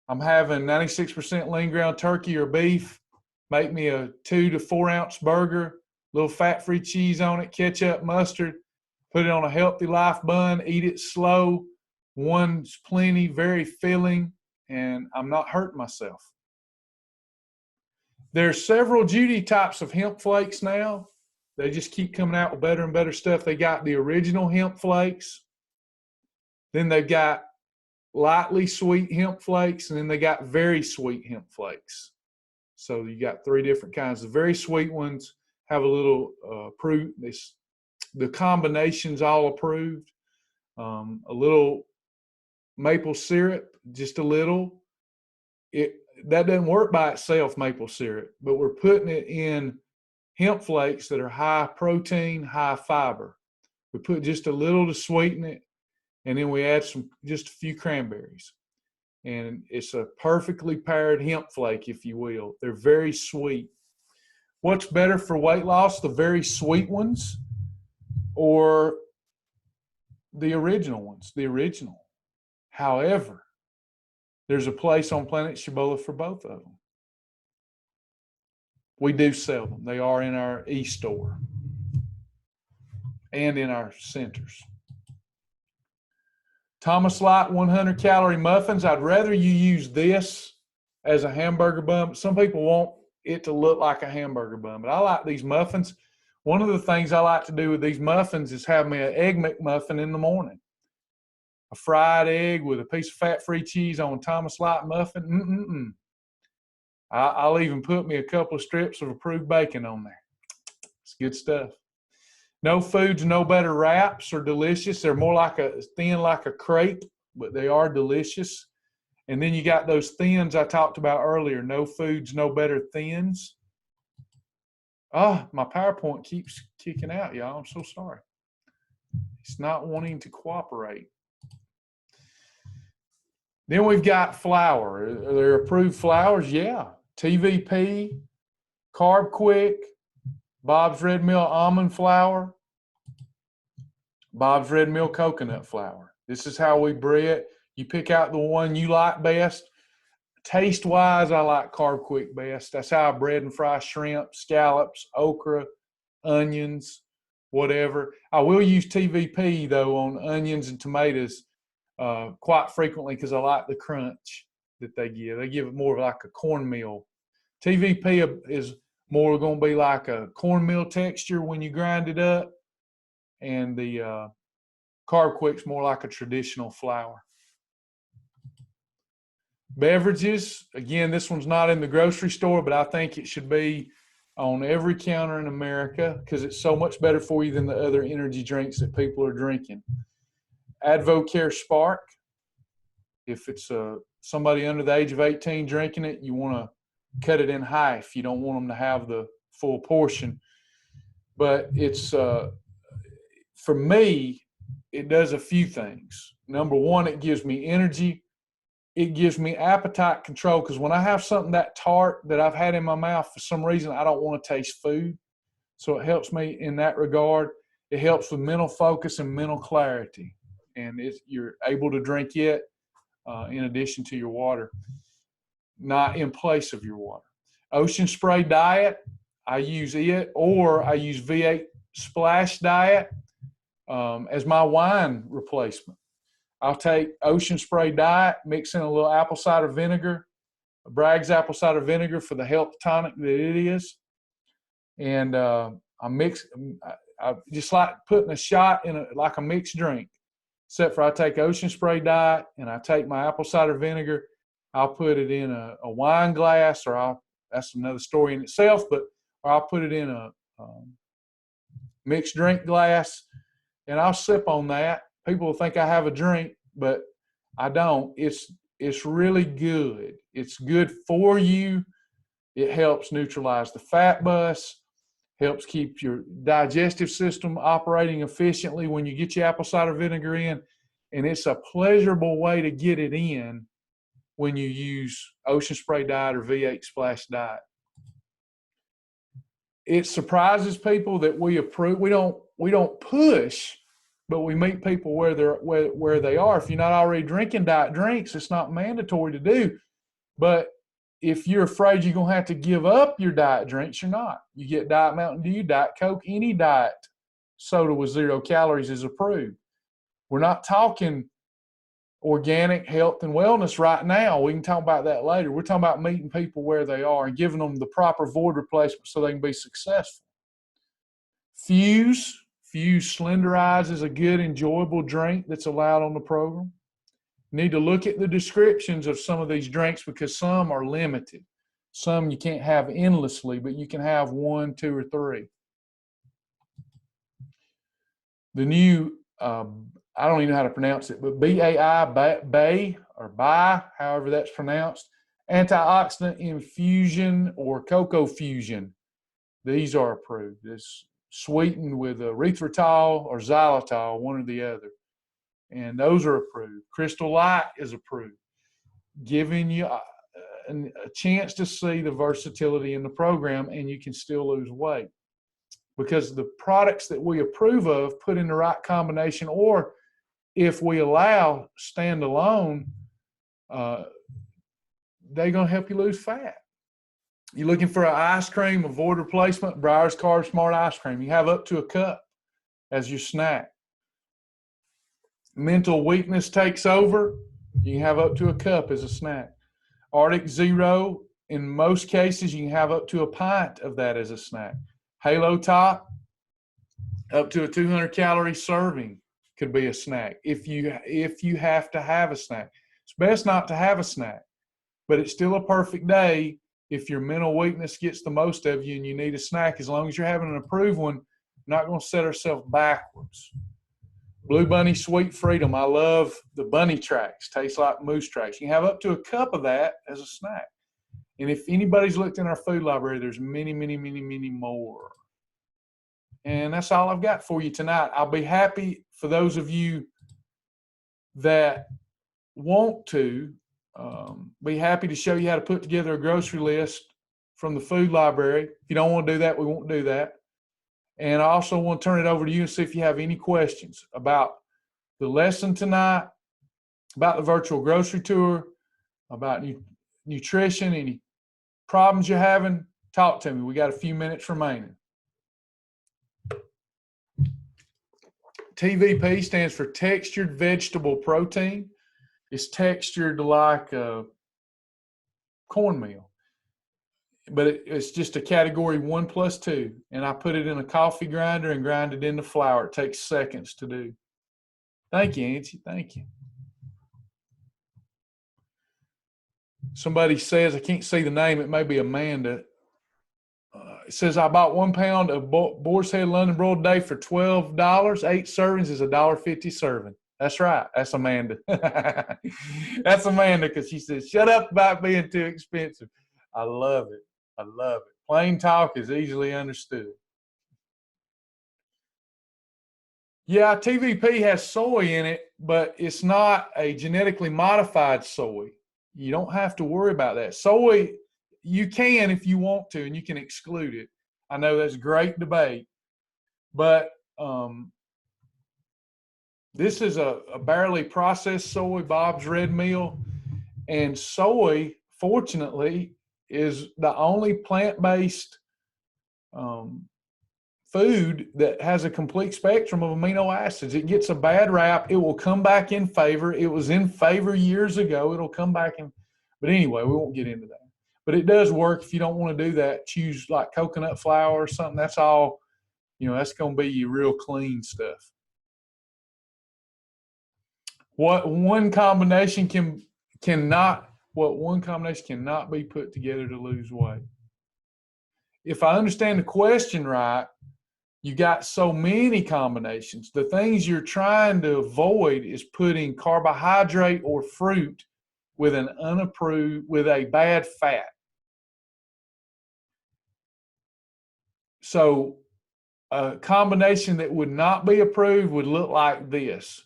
I'm having 96% lean ground turkey or beef. Make me a 2 to 4 ounce burger, little fat-free cheese on it, ketchup, mustard. Put it on a Healthy Life bun. Eat it slow. One's plenty, very filling, and I'm not hurting myself. There's several Judy types of hemp flakes now. They just keep coming out with better and better stuff. They got the original hemp flakes. Then they've got lightly sweet hemp flakes, and then they got very sweet hemp flakes. So you got 3 different kinds. The very sweet ones have a little the combination's all approved. A little maple syrup, just a little. That doesn't work by itself, maple syrup, but we're putting it in hemp flakes that are high protein, high fiber. We put just a little to sweeten it, and then we add just a few cranberries. And it's a perfectly paired hemp flake, if you will. They're very sweet. What's better for weight loss, the very sweet ones or the original ones? The original. However, there's a place on planet Shibboleth for both of them. We do sell them. They are in our e-store and in our centers. Thomas Light 100-calorie muffins. I'd rather you use this as a hamburger bun. But some people want it to look like a hamburger bun, but I like these muffins. One of the things I like to do with these muffins is have me an Egg McMuffin in the morning. A fried egg with a piece of fat-free cheese on a Thomas Light muffin. I'll even put me a couple of strips of approved bacon on there. It's good stuff. No Foods, No Better wraps are delicious. They're more like thin like a crepe, but they are delicious. And then you got those thins I talked about earlier. No Foods, No Better thins. My PowerPoint keeps kicking out, y'all. I'm so sorry. It's not wanting to cooperate. Then we've got flour. Are there approved flours? Yeah. TVP, Carb Quick, Bob's Red Mill almond flour, Bob's Red Mill coconut flour. This is how we bread. You pick out the one you like best. Taste-wise, I like Carb Quick best. That's how I bread and fry shrimp, scallops, okra, onions, whatever. I will use TVP, though, on onions and tomatoes quite frequently because I like the crunch that they give. They give it more like a cornmeal. TVP is more going to be like a cornmeal texture when you grind it up, and the Carb Quick's more like a traditional flour. Beverages, again, this one's not in the grocery store, but I think it should be on every counter in America because it's so much better for you than the other energy drinks that people are drinking. Advocare Spark. If it's somebody under the age of 18 drinking it, you want to cut it in half. You don't want them to have the full portion. But it's, for me, it does a few things. Number one, it gives me energy. It gives me appetite control because when I have something that tart that I've had in my mouth, for some reason, I don't want to taste food. So it helps me in that regard. It helps with mental focus and mental clarity. And you're able to drink it in addition to your water, not in place of your water. Ocean Spray Diet, I use it, or I use V8 Splash Diet as my wine replacement. I'll take Ocean Spray Diet, mix in a little apple cider vinegar, Bragg's apple cider vinegar for the health tonic that it is. And I just like putting a shot in like a mixed drink, except for I take Ocean Spray Diet and I take my apple cider vinegar. I'll put it in a wine glass, or that's another story in itself, or I'll put it in a mixed drink glass and I'll sip on that. People will think I have a drink, but I don't. It's really good. It's good for you. It helps neutralize the fat bus, helps keep your digestive system operating efficiently when you get your apple cider vinegar in, and it's a pleasurable way to get it in when you use Ocean Spray Diet or V8 Splash Diet. It surprises people that we approve. We don't push, but we meet people where they are. If you're not already drinking diet drinks, it's not mandatory to do. But if you're afraid you're going to have to give up your diet drinks, you're not. You get Diet Mountain Dew, Diet Coke, any diet soda with 0 calories is approved. We're not talking organic health and wellness right now. We can talk about that later. We're talking about meeting people where they are and giving them the proper void replacement so they can be successful. Fuse Slenderize is a good, enjoyable drink that's allowed on the program. You need to look at the descriptions of some of these drinks because some are limited. Some you can't have endlessly, but you can have 1, 2, or 3. The new, I don't even know how to pronounce it, but BAI, however that's pronounced, antioxidant infusion or cocoa fusion. These are approved. It's sweetened with erythritol or xylitol, one or the other. And those are approved. Crystal Light is approved, giving you a chance to see the versatility in the program, and you can still lose weight. Because the products that we approve of put in the right combination, or if we allow standalone, they're going to help you lose fat. You're looking for an ice cream, a void replacement, Breyer's Carb Smart Ice Cream. You have up to a cup as your snack. Mental weakness takes over, you can have up to a cup as a snack. Arctic Zero, in most cases, you can have up to a pint of that as a snack. Halo Top, up to a 200-calorie serving could be a snack if you have to have a snack. It's best not to have a snack, but it's still a perfect day if your mental weakness gets the most of you and you need a snack. As long as you're having an approved one, we're not going to set ourselves backwards. Blue Bunny Sweet Freedom. I love the bunny tracks. Tastes like moose tracks. You can have up to a cup of that as a snack. And if anybody's looked in our food library, there's many, many, many, many more. And that's all I've got for you tonight. I'll be happy for those of you that want to be happy to show you how to put together a grocery list from the food library. If you don't want to do that, we won't do that. And I also want to turn it over to you and see if you have any questions about the lesson tonight, about the virtual grocery tour, about nutrition, any problems you're having. Talk to me. We got a few minutes remaining. TVP stands for textured vegetable protein. It's textured like cornmeal, but it's just a category 1+2. And I put it in a coffee grinder and grind it into flour. It takes seconds to do. Thank you, Angie. Thank you. Somebody says, I can't see the name, it may be Amanda. It says, I bought 1 pound of Boar's Head London broiled today for $12. 8 servings is $1.50 serving. That's right. That's Amanda. That's Amanda, because she says, shut up about being too expensive. I love it. I love it. Plain talk is easily understood. Yeah, TVP has soy in it, but it's not a genetically modified soy. You don't have to worry about that. Soy, you can if you want to, and you can exclude it. I know that's a great debate, but this is a barely processed soy, Bob's Red Mill, and soy, fortunately, is the only plant-based food that has a complete spectrum of amino acids. It gets a bad rap. It will come back in favor. It was in favor years ago. It'll come back in. But anyway, we won't get into that. But it does work if you don't want to do that. Choose like coconut flour or something. That's all, that's going to be your real clean stuff. What one combination cannot be put together to lose weight? If I understand the question right, you got so many combinations. The things you're trying to avoid is putting carbohydrate or fruit with a bad fat. So a combination that would not be approved would look like this.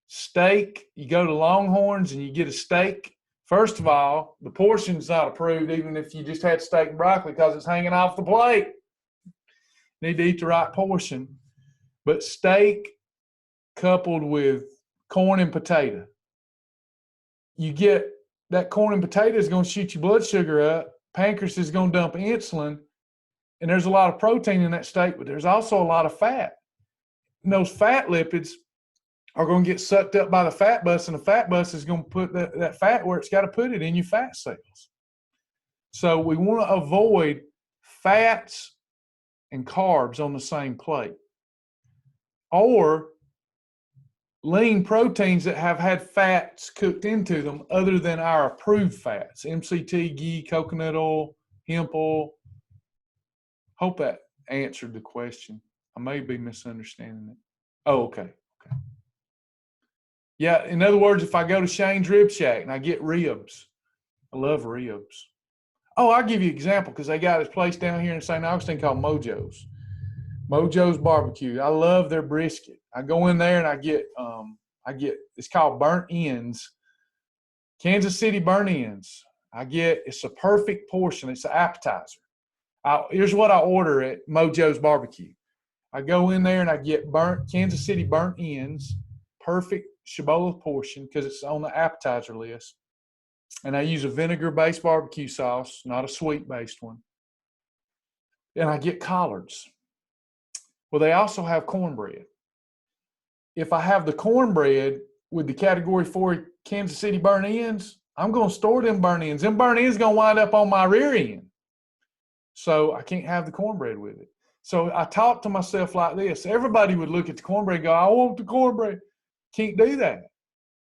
Steak, you go to Longhorns and you get a steak. First of all, the portion's not approved even if you just had steak and broccoli because it's hanging off the plate. You need to eat the right portion. But steak coupled with corn and potato. You get that corn and potato is going to shoot your blood sugar up. Pancreas is going to dump insulin. And there's a lot of protein in that steak, but there's also a lot of fat. And those fat lipids are going to get sucked up by the fat bus, and the fat bus is going to put that fat where it's got to put it, in your fat cells. So we want to avoid fats and carbs on the same plate, or lean proteins that have had fats cooked into them other than our approved fats, MCT, ghee, coconut oil, hemp oil. Hope that answered the question. I may be misunderstanding it. Oh, okay. Yeah, in other words, if I go to Shane's Rib Shack and I get ribs, I love ribs. Oh, I'll give you an example because they got this place down here in St. Augustine called Mojo's. Mojo's Barbecue. I love their brisket. I go in there and I get it's called burnt ends, Kansas City burnt ends. It's a perfect portion. It's an appetizer. Here's what I order at Mojo's Barbecue. I go in there and I get Kansas City burnt ends, perfect Shibboleth portion because it's on the appetizer list. And I use a vinegar-based barbecue sauce, not a sweet-based one. And I get collards. Well, they also have cornbread. If I have the cornbread with the Category 4 Kansas City burnt ends, I'm going to store them burnt ends. Them burnt ends going to wind up on my rear end. So I can't have the cornbread with it. So I talk to myself like this. Everybody would look at the cornbread and go, I want the cornbread. Can't do that.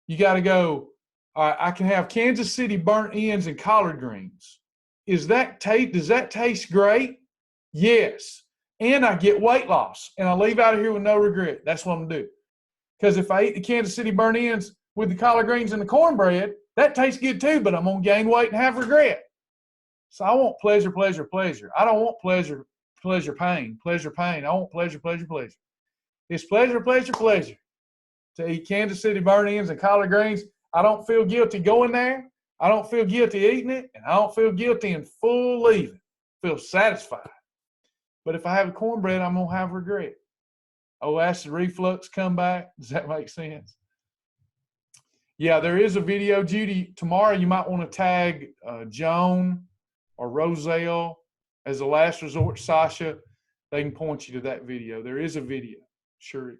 You got to go, all right, I can have Kansas City burnt ends and collard greens. Does that taste great? Yes. And I get weight loss. And I leave out of here with no regret. That's what I'm going to do. Because if I eat the Kansas City burnt ends with the collard greens and the cornbread, that tastes good too, but I'm going to gain weight and have regret. So I want pleasure, pleasure, pleasure. I don't want pleasure, pleasure, pain, pleasure, pain. I want pleasure, pleasure, pleasure. It's pleasure, pleasure, pleasure to eat Kansas City burnt ends and collard greens. I don't feel guilty going there. I don't feel guilty eating it, and I don't feel guilty in full leaving. I feel satisfied. But if I have a cornbread, I'm going to have regret. Oh, acid reflux come back. Does that make sense? Yeah, there is a video, Judy. Tomorrow you might want to tag Joan or Roselle as a last resort, Sasha. They can point you to that video. There is a video. Sure is.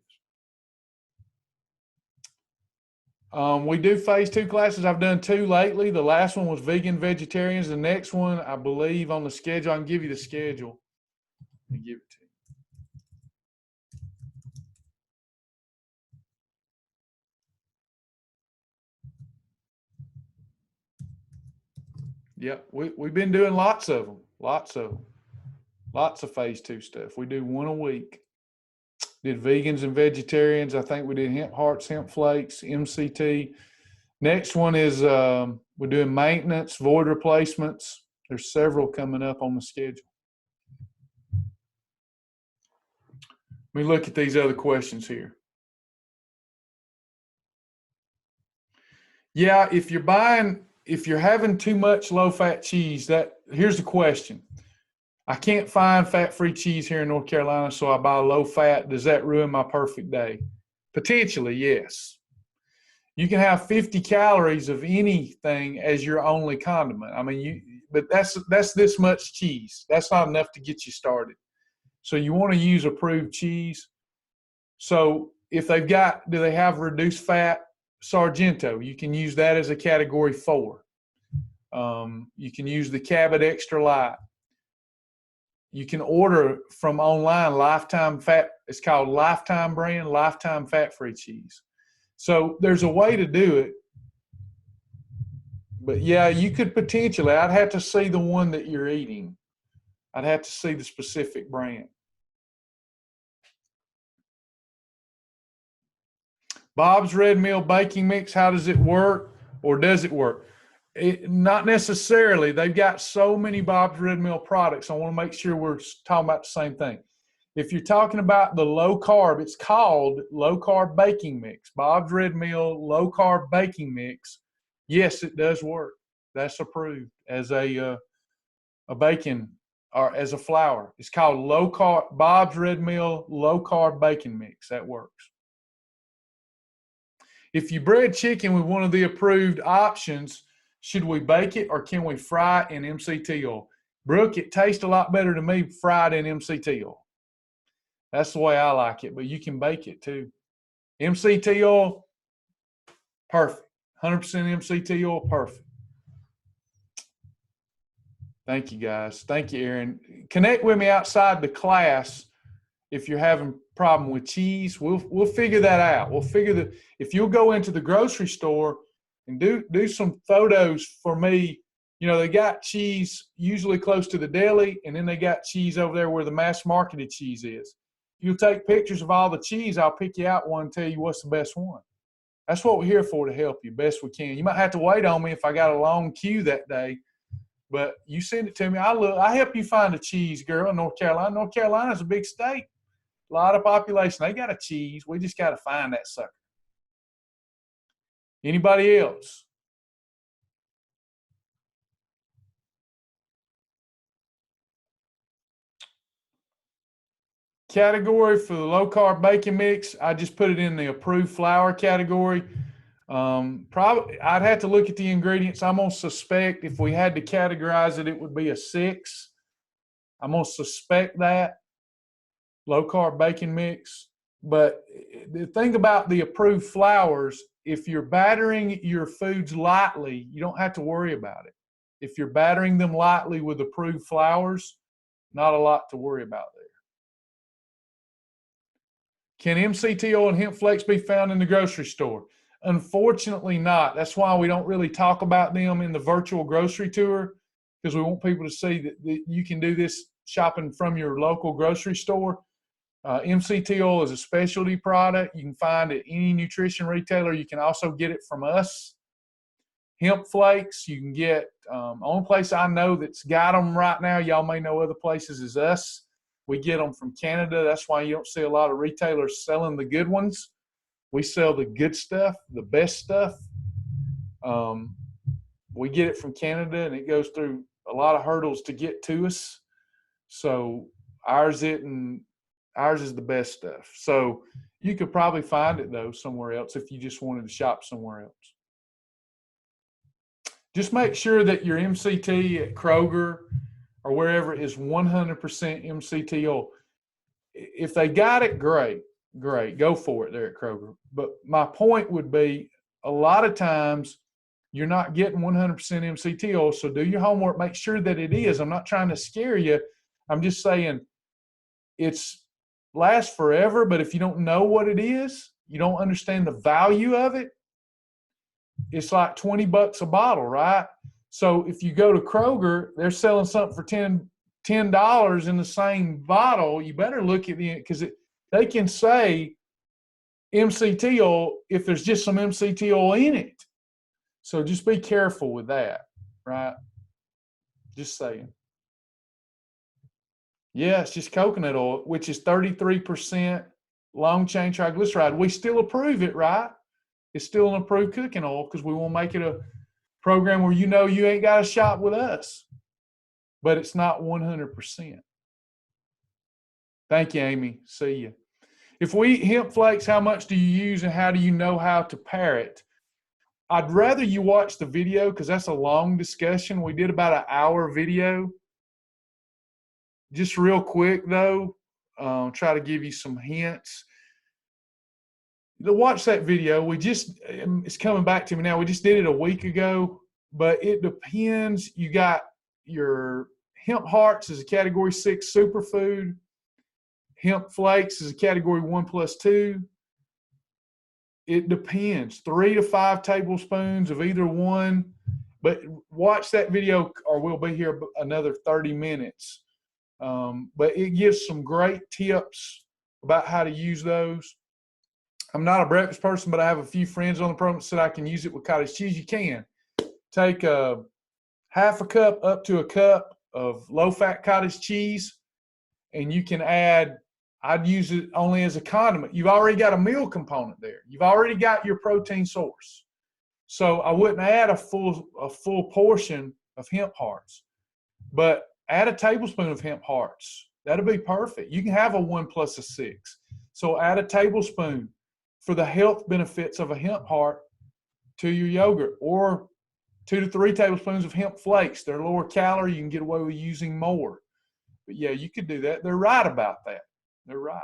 We do phase 2 classes. I've done 2 lately. The last one was vegan vegetarians. The next one, I believe, on the schedule. I can give you the schedule. Let me give it to you. Yep, we've been doing lots of them. Lots of phase 2 stuff. We do 1 a week. Did vegans and vegetarians. I think we did hemp hearts, hemp flakes, MCT. Next one is we're doing maintenance, void replacements. There's several coming up on the schedule. Let me look at these other questions here. Yeah, if you're having too much low-fat cheese, here's the question. I can't find fat-free cheese here in North Carolina, so I buy low fat. Does that ruin my perfect day? Potentially, yes. You can have 50 calories of anything as your only condiment. I mean, but that's this much cheese. That's not enough to get you started. So you want to use approved cheese. So if do they have reduced fat Sargento? You can use that as a category 4. You can use the Cabot Extra Light. You can order from online Lifetime Fat. It's called Lifetime brand, Lifetime fat-free cheese. So there's a way to do it. But yeah, you could potentially, I'd have to see the one that you're eating. I'd have to see the specific brand. Bob's Red Mill baking mix, how does it work, or does it work? Not necessarily. They've got so many Bob's Red Mill products. I want to make sure we're talking about the same thing. If you're talking about the low carb, it's called low carb baking mix. Bob's Red Mill low carb baking mix. Yes, it does work. That's approved as a baking or as a flour. It's called low carb Bob's Red Mill low carb baking mix. That works. If you bread chicken with one of the approved options, should we bake it or can we fry it in MCT oil? Brooke, it tastes a lot better to me fried in MCT oil. That's the way I like it, but you can bake it too. MCT oil, perfect. 100% MCT oil, perfect. Thank you, guys. Thank you, Aaron. Connect with me outside the class if you're having a problem with cheese. We'll figure that out. We'll figure that. If you'll go into the grocery store and do some photos for me. You know, they got cheese usually close to the deli, and then they got cheese over there where the mass marketed cheese is. If you'll take pictures of all the cheese, I'll pick you out one and tell you what's the best one. That's what we're here for, to help you best we can. You might have to wait on me if I got a long queue that day, but you send it to me. I help you find a cheese, girl, in North Carolina. North Carolina's a big state. A lot of population. They got a cheese. We just got to find that sucker. Anybody else? Category for the low carb baking mix, I just put it in the approved flour category. Probably I'd have to look at the ingredients. I'm gonna suspect if we had to categorize it, it would be a 6. I'm gonna suspect that low carb baking mix. But the thing about the approved flours, if you're battering your foods lightly, you don't have to worry about it. If you're battering them lightly with approved flours, not a lot to worry about there. Can MCT oil and hemp flakes be found in the grocery store? Unfortunately not. That's why we don't really talk about them in the virtual grocery tour, because we want people to see that you can do this shopping from your local grocery store. MCT oil is a specialty product. You can find it at any nutrition retailer. You can also get it from us. Hemp flakes, you can get, only place I know that's got them right now, y'all may know other places, is us. We get them from Canada. That's why you don't see a lot of retailers selling the good ones. We sell the good stuff, the best stuff. We get it from Canada, and it goes through a lot of hurdles to get to us. So ours is the best stuff. So you could probably find it, though, somewhere else if you just wanted to shop somewhere else. Just make sure that your MCT at Kroger or wherever is 100% MCT oil. If they got it, great, go for it there at Kroger. But my point would be, a lot of times you're not getting 100% MCT oil, so do your homework, make sure that it is. I'm not trying to scare you. I'm just saying it's lasts forever, but if you don't know what it is, you don't understand the value of it, it's like $20 a bottle, right? So if you go to Kroger, they're selling something for $10 in the same bottle. You better look at it, because they can say MCT oil if there's just some MCT oil in it. So just be careful with that, right? Just saying. Yeah, it's just coconut oil, which is 33% long chain triglyceride. We still approve it, right? It's still an approved cooking oil, because we want to make it a program where you know you ain't got to shop with us. but it's not 100%. Thank you, Amy. See you. If we eat hemp flakes, how much do you use and how do you know how to pair it? I'd rather you watch the video because that's a long discussion. We did about an hour video. Just real quick though, try to give you some hints. Watch that video. It's coming back to me now. We just did it a week ago, but it depends. You got your hemp hearts as a category 6 superfood. Hemp flakes is a category 1+2. It depends. 3 to 5 tablespoons of either one. But watch that video or we'll be here another 30 minutes. But it gives some great tips about how to use those. I'm not a breakfast person, but I have a few friends on the program that said I can use it with cottage cheese. You can. Take half a cup up to a cup of low-fat cottage cheese, and you can add, I'd use it only as a condiment. You've already got a meal component there. You've already got your protein source. So I wouldn't add a full portion of hemp hearts, but add a tablespoon of hemp hearts. That'll be perfect. You can have a 1 plus a 6. So add a tablespoon for the health benefits of a hemp heart to your yogurt, or 2 to 3 tablespoons of hemp flakes. They're lower calorie. You can get away with using more. But yeah, you could do that. They're right about that. They're right.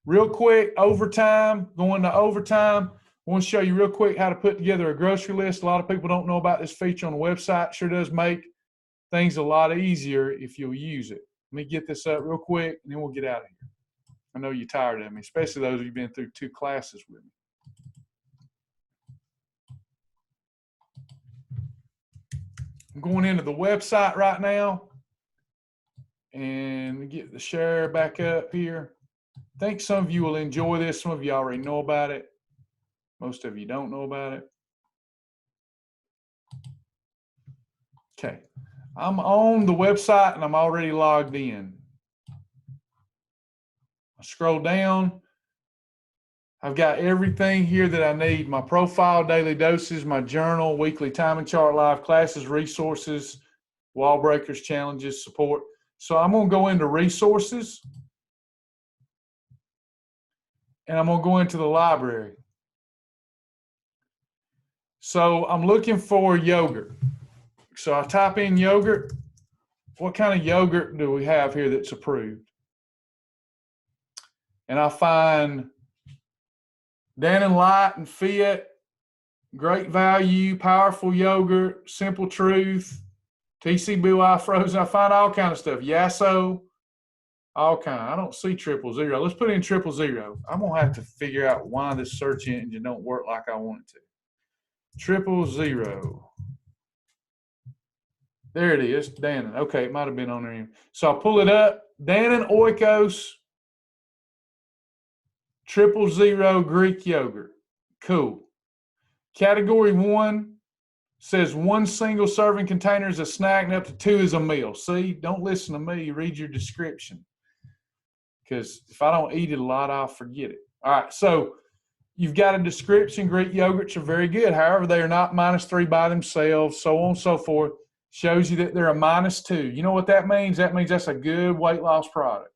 Real quick, overtime, going to overtime. I want to show you real quick how to put together a grocery list. A lot of people don't know about this feature on the website. Sure does make things a lot easier if you'll use it. Let me get this up real quick, and then we'll get out of here. I know you're tired of me, especially those of you who've been through 2 classes with me. I'm going into the website right now and get the share back up here. I think some of you will enjoy this. Some of you already know about it. Most of you don't know about it. Okay. I'm on the website and I'm already logged in. I scroll down. I've got everything here that I need. My profile, daily doses, my journal, weekly timing chart, live classes, resources, wall breakers, challenges, support. So I'm going to go into resources and I'm going to go into the library. So I'm looking for yogurt. So I type in yogurt. What kind of yogurt do we have here that's approved? And I find Dannon Light and Fit, Great Value, Powerful Yogurt, Simple Truth, TCBY Frozen. I find all kind of stuff. Yasso, all kind. I don't see 000. Let's put in 000. I'm going to have to figure out why this search engine don't work like I want it to. 000. There it is, Dannon. Okay, it might have been on there. So I pull it up. Dannon Oikos 000 Greek yogurt. Cool. Category 1 says 1 single serving container is a snack and up to 2 is a meal. See, don't listen to me. Read your description. Because if I don't eat it a lot, I'll forget it. All right, so you've got a description. Greek yogurts are very good. However, they are not -3 by themselves, so on and so forth. Shows you that they're a -2. You know what that means? That means that's a good weight loss product.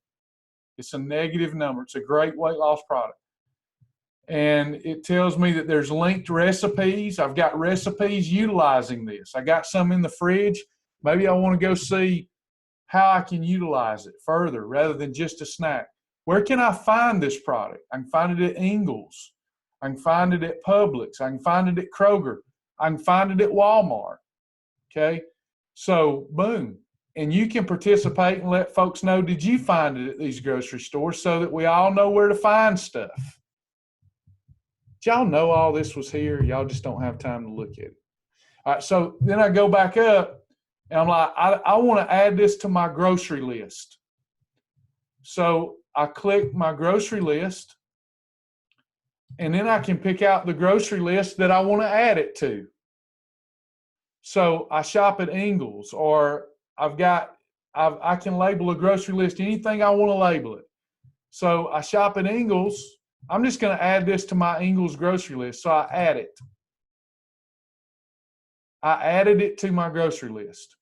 It's a negative number. It's a great weight loss product. And it tells me that there's linked recipes. I've got recipes utilizing this. I got some in the fridge. Maybe I want to go see how I can utilize it further rather than just a snack. Where can I find this product? I can find it at Ingles. I can find it at Publix. I can find it at Kroger. I can find it at Walmart. Okay? So, boom. And you can participate and let folks know, did you find it at these grocery stores, so that we all know where to find stuff. Did y'all know all this was here? Y'all just don't have time to look at it. All right, so then I go back up, and I'm like, I want to add this to my grocery list. So I click my grocery list, and then I can pick out the grocery list that I want to add it to. So I shop at Ingles, or I can label a grocery list anything I want to label it. So I shop at Ingles. I'm just going to add this to my Ingles grocery list. So I add it. I added it to my grocery list.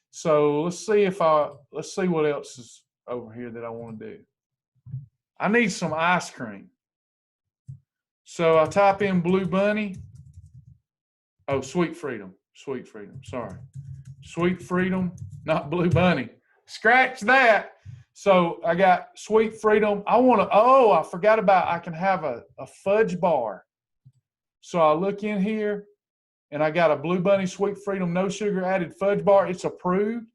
So let's see what else is over here that I want to do. I need some ice cream. So I type in Blue Bunny. Oh, Sweet Freedom. Sweet Freedom. Sorry. Sweet Freedom, not Blue Bunny. Scratch that. So I got Sweet Freedom. I forgot about, I can have a fudge bar. So I look in here and I got a Blue Bunny Sweet Freedom no sugar added fudge bar. It's approved.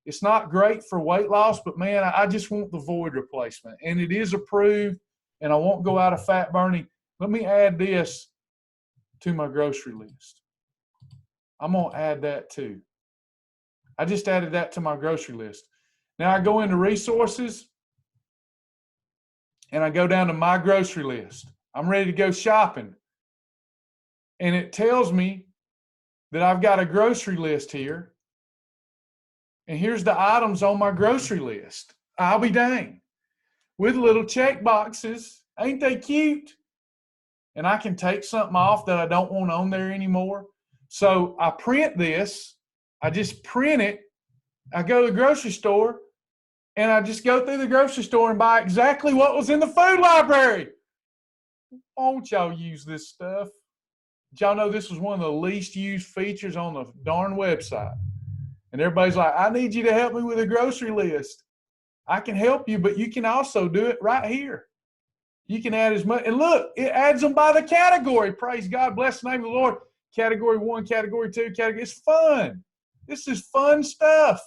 It's not great for weight loss, but man, I just want the void replacement. And it is approved, and I won't go out of fat burning. Let me add this to my grocery list. I'm going to add that too. I just added that to my grocery list. Now I go into resources and I go down to my grocery list. I'm ready to go shopping. And it tells me that I've got a grocery list here. And here's the items on my grocery list. I'll be dang. With little check boxes. Ain't they cute? And I can take something off that I don't want on there anymore. So I print this. I just print it. I go to the grocery store and I just go through the grocery store and buy exactly what was in the food library. Won't y'all use this stuff? Did y'all know this was one of the least used features on the darn website? And everybody's like, I need you to help me with a grocery list. I can help you, but you can also do it right here. You can add as much. And look, it adds them by the category. Praise God. Bless the name of the Lord. Category 1, Category 2, category. It's fun. This is fun stuff.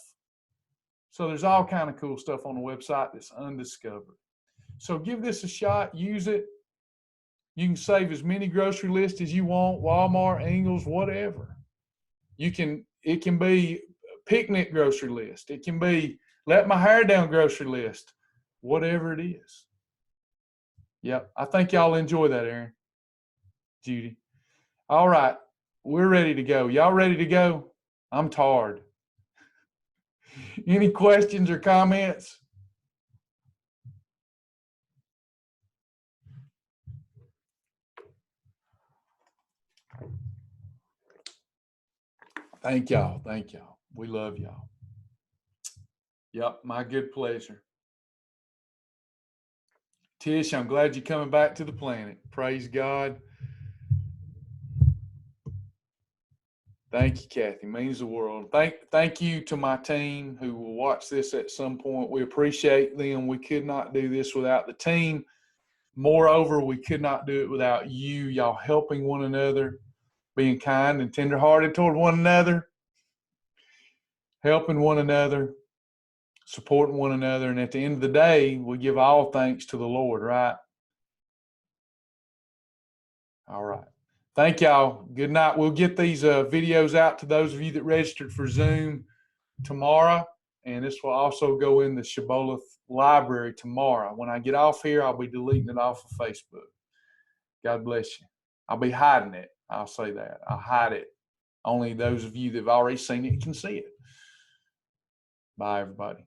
So there's all kind of cool stuff on the website that's undiscovered. So give this a shot. Use it. You can save as many grocery lists as you want. Walmart, Ingles, whatever. It can be picnic grocery list. It can be let my hair down grocery list. Whatever it is. Yep. I think y'all enjoy that, Aaron. Judy. All right. We're ready to go. Y'all ready to go? I'm tired. Any questions or comments? Thank y'all. Thank y'all. We love y'all. Yep, my good pleasure. Tish, I'm glad you're coming back to the planet. Praise God. Thank you, Kathy. Means the world. Thank you to my team who will watch this at some point. We appreciate them. We could not do this without the team. Moreover, we could not do it without you, y'all helping one another, being kind and tenderhearted toward one another, helping one another, supporting one another. And at the end of the day, we give all thanks to the Lord, right? All right. Thank y'all. Good night. We'll get these videos out to those of you that registered for Zoom tomorrow. And this will also go in the Shibboleth library tomorrow. When I get off here, I'll be deleting it off of Facebook. God bless you. I'll be hiding it. I'll say that. I'll hide it. Only those of you that have already seen it can see it. Bye, everybody.